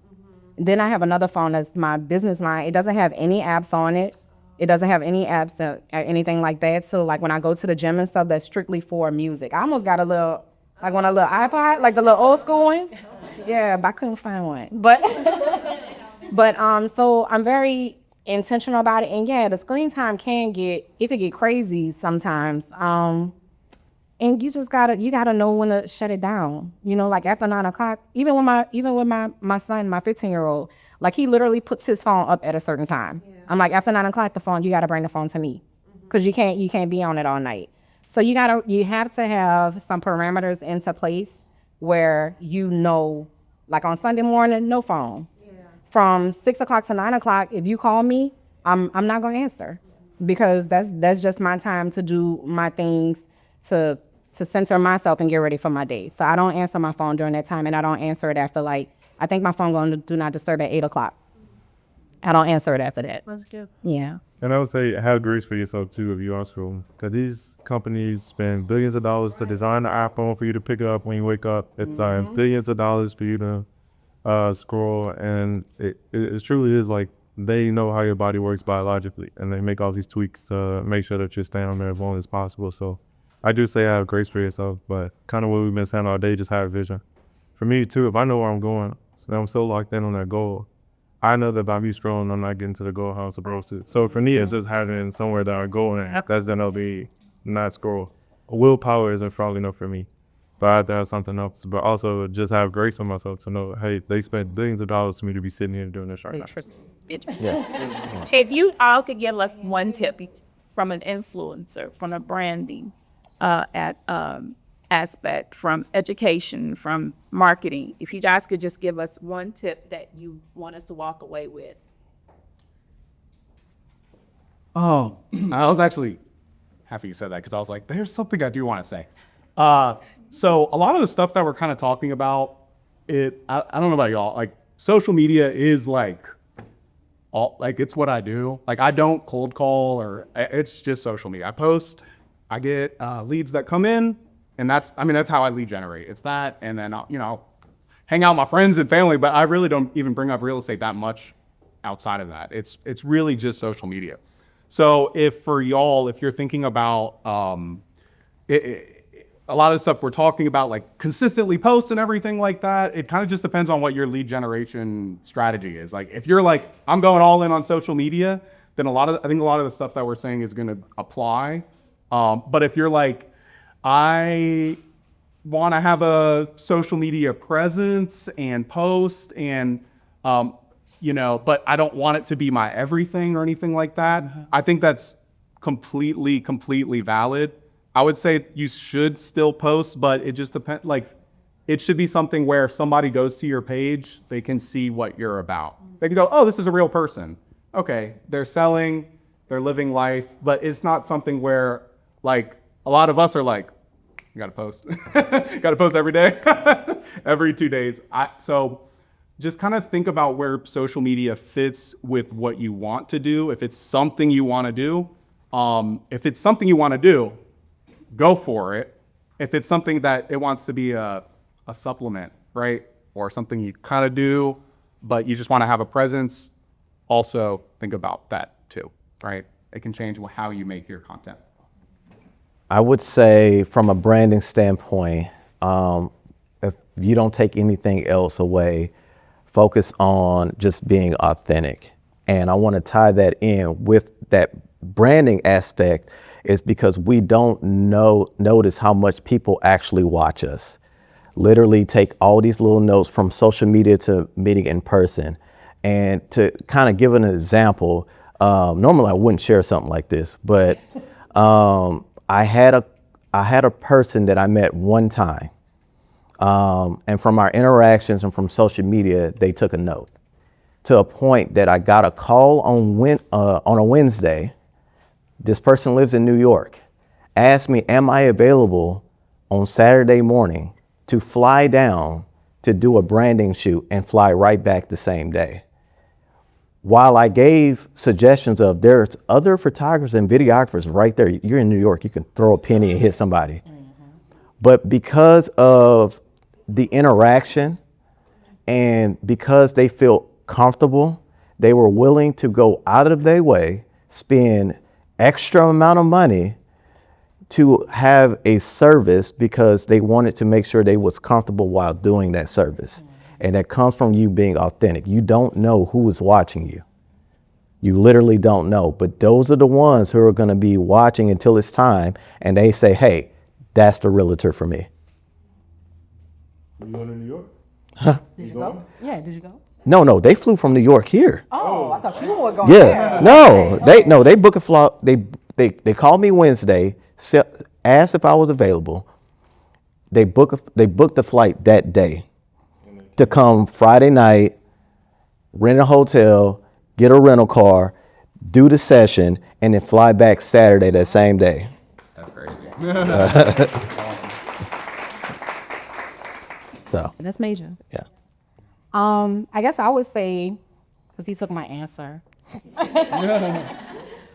Then I have another phone that's my business line. It doesn't have any apps on it. It doesn't have any apps or anything like that. So when I go to the gym and stuff, that's strictly for music. I almost got a little, one of the little iPod, the little old school one. Yeah, but I couldn't find one. But, so I'm very intentional about it. And yeah, the screen time it can get crazy sometimes. And you just gotta know when to shut it down. After 9 o'clock, even with my son, my 15-year-old, he literally puts his phone up at a certain time. Yeah. I'm after 9 o'clock, you gotta bring the phone to me, because you can't be on it all night. So you have to have some parameters into place where on Sunday morning, no phone. Yeah. From 6 o'clock to 9 o'clock, if you call me, I'm not gonna answer, because that's just my time to do my things, to center myself and get ready for my day. So I don't answer my phone during that time, and I don't answer it after I think my phone going to do not disturb at 8 o'clock. I don't answer it after that. That's good. Yeah. And I would say have grace for yourself too if you are scrolling, because these companies spend billions of dollars to design the iPhone for you to pick up when you wake up. It's billions of dollars for you to scroll, and it truly is they know how your body works biologically, and they make all these tweaks to make sure that you're staying on there as long as possible. So I do say have grace for yourself, but kind of what we've been saying all day, just have vision. For me too, if I know where I'm going, so I'm so locked in on that goal, I know that by me scrolling, I'm not getting to the goal how I'm supposed to. So for me, it's just having somewhere that I'm going at. That's then I'll be not scroll. Willpower isn't probably enough for me, but I have to have something else. But also just have grace for myself to know, hey, they spent billions of dollars for me to be sitting here doing this right now. Yeah. If you all could give us one tip from an influencer, from a branding aspect, from education, from marketing, if you guys could just give us one tip that you want us to walk away with. Oh, I was actually happy you said that, because I was like, there's something I do want to say. So a lot of the stuff that we're kind of talking about, I don't know about y'all, social media is it's what I do. I don't cold call, or it's just social media. I post, I get leads that come in, and that's how I lead generate. It's that, and then I'll hang out with my friends and family, but I really don't even bring up real estate that much outside of that. It's really just social media. So if you're thinking about a lot of the stuff we're talking about, consistently post and everything like that, it kind of just depends on what your lead generation strategy is. If you're I'm going all in on social media, then I think a lot of the stuff that we're saying is going to apply. But if you're I want to have a social media presence and post and, but I don't want it to be my everything or anything like that, I think that's completely valid. I would say you should still post, but it just depends. It should be something where if somebody goes to your page, they can see what you're about. They can go, oh, this is a real person. Okay, they're selling. they're living life, but it's not something where like a lot of us are like, you gotta post, gotta post every day, every 2 days. So just kind of think about where social media fits with what you want to do. If it's something you want to do, go for it. If it's something that it wants to be a supplement, right? Or something you kind of do, but you just want to have a presence, also think about that too, right? It can change how you make your content. I would say from a branding standpoint, if you don't take anything else away, focus on just being authentic. And I want to tie that in with that branding aspect is because we don't notice how much people actually watch us. Literally take all these little notes from social media to meeting in person. And to kind of give an example, normally I wouldn't share something like this, but I had a person that I met one time. And from our interactions and from social media, they took a note to a point that I got a call on a Wednesday. This person lives in New York, asked me, am I available on Saturday morning to fly down to do a branding shoot and fly right back the same day? While I gave suggestions of there's other photographers and videographers right there. You're in New York, you can throw a penny and hit somebody. But because of the interaction and because they feel comfortable, they were willing to go out of their way, spend extra amount of money to have a service because they wanted to make sure they was comfortable while doing that service. And that comes from you being authentic. You don't know who is watching you. You literally don't know, but those are the ones who are going to be watching until it's time and they say, hey, that's the realtor for me. You going to New York? Did you go? Yeah, did you go? No, they flew from New York here. Oh, I thought you were going Yeah, no, they book a flight. They called me Wednesday, asked if I was available. They booked the flight that day to come Friday night, rent a hotel, get a rental car, do the session, and then fly back Saturday that same day. That's crazy. So That's major. yeah. I guess I would say, because he took my answer,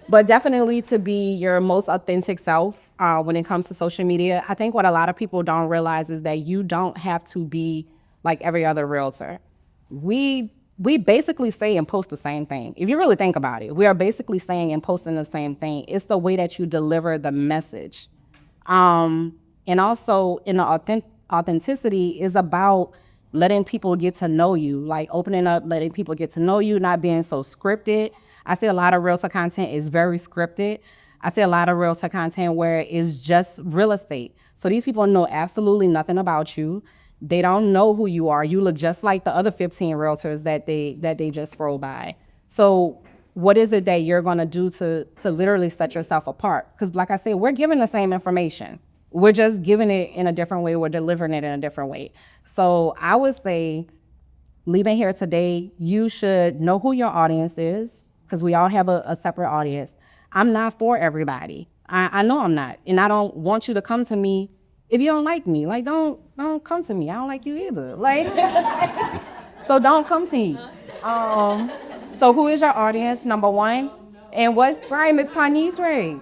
but definitely to be your most authentic self when it comes to social media. I think what a lot of people don't realize is that you don't have to be like every other realtor. We basically say and post the same thing. If you really think about it, we are basically saying and posting the same thing. It's the way that you deliver the message. And also in the authenticity is about letting people get to know you, like opening up, letting people get to know you, not being so scripted. I see a lot of realtor content is very scripted. I see a lot of realtor content where it's just real estate. So these people know absolutely nothing about you. They don't know who you are. You look just like the other 15 realtors that they just scroll by. So what is it that you're gonna do to literally set yourself apart? Because like I said, we're giving the same information. We're just giving it in a different way. We're delivering it in a different way. So I would say, leaving here today, you should know who your audience is, because we all have a separate audience. I'm not for everybody. I know I'm not. And I don't want you to come to me if you don't like me. Like, don't come to me. I don't like you either. Like, so don't come to me. So who is your audience, number one? And what's, right, Ms. Panice, right?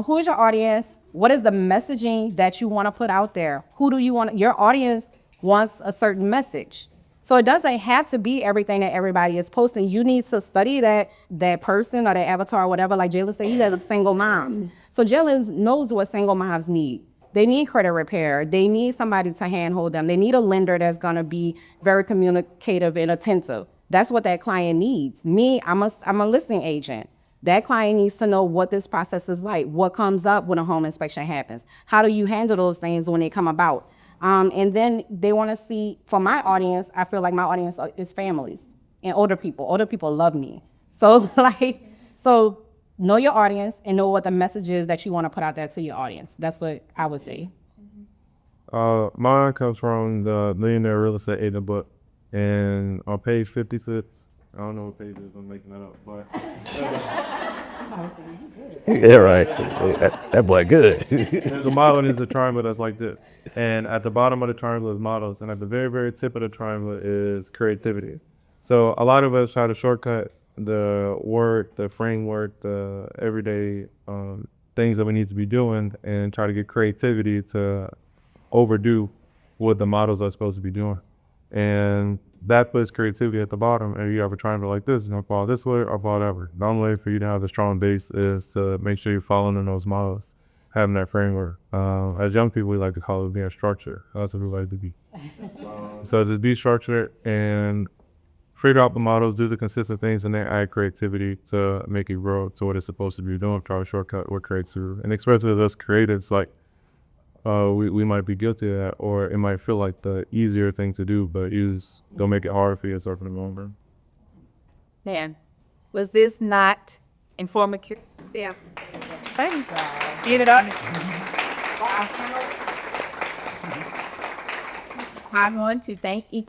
Who is your audience? What is the messaging that you want to put out there? Who do you want? Your audience wants a certain message. So it doesn't have to be everything that everybody is posting. You need to study that person or that avatar or whatever. Like Jalen said, he has a single mom. So Jalen knows what single moms need. They need credit repair. They need somebody to handhold them. They need a lender that's going to be very communicative and attentive. That's what that client needs. Me, I'm a listing agent. That client needs to know what this process is like, what comes up when a home inspection happens. How do you handle those things when they come about? And then they want to see, for my audience, I feel like my audience is families and older people. Older people love me. So so know your audience and know what the message is that you want to put out there to your audience. That's what I would say. Mine comes from the Millionaire Real Estate Agent book, and on page 56, I don't know what page it is, I'm making that up, but Yeah, right. That boy good. There's a model and there's a triangle that's like this. And at the bottom of the triangle is models. And at the very, very tip of the triangle is creativity. So a lot of us try to shortcut the work, the framework, the everyday things that we need to be doing and try to get creativity to overdo what the models are supposed to be doing. And that puts creativity at the bottom. And you have a triangle like this, fall this way or fall that way. The only way for you to have a strong base is to make sure you're following in those models, having that framework. As young people, we like to call it being structured. That's what we like to be. So just be structured and figure out the models, do the consistent things, and then add creativity to make it grow to what it's supposed to be doing. Try to shortcut what creates through. And especially with us creatives, like we might be guilty of that, or it might feel like the easier thing to do, but you just don't make it hard for yourself in the long run. Dan, was this not informative? Yeah. Thank you. Give it up. I want to thank each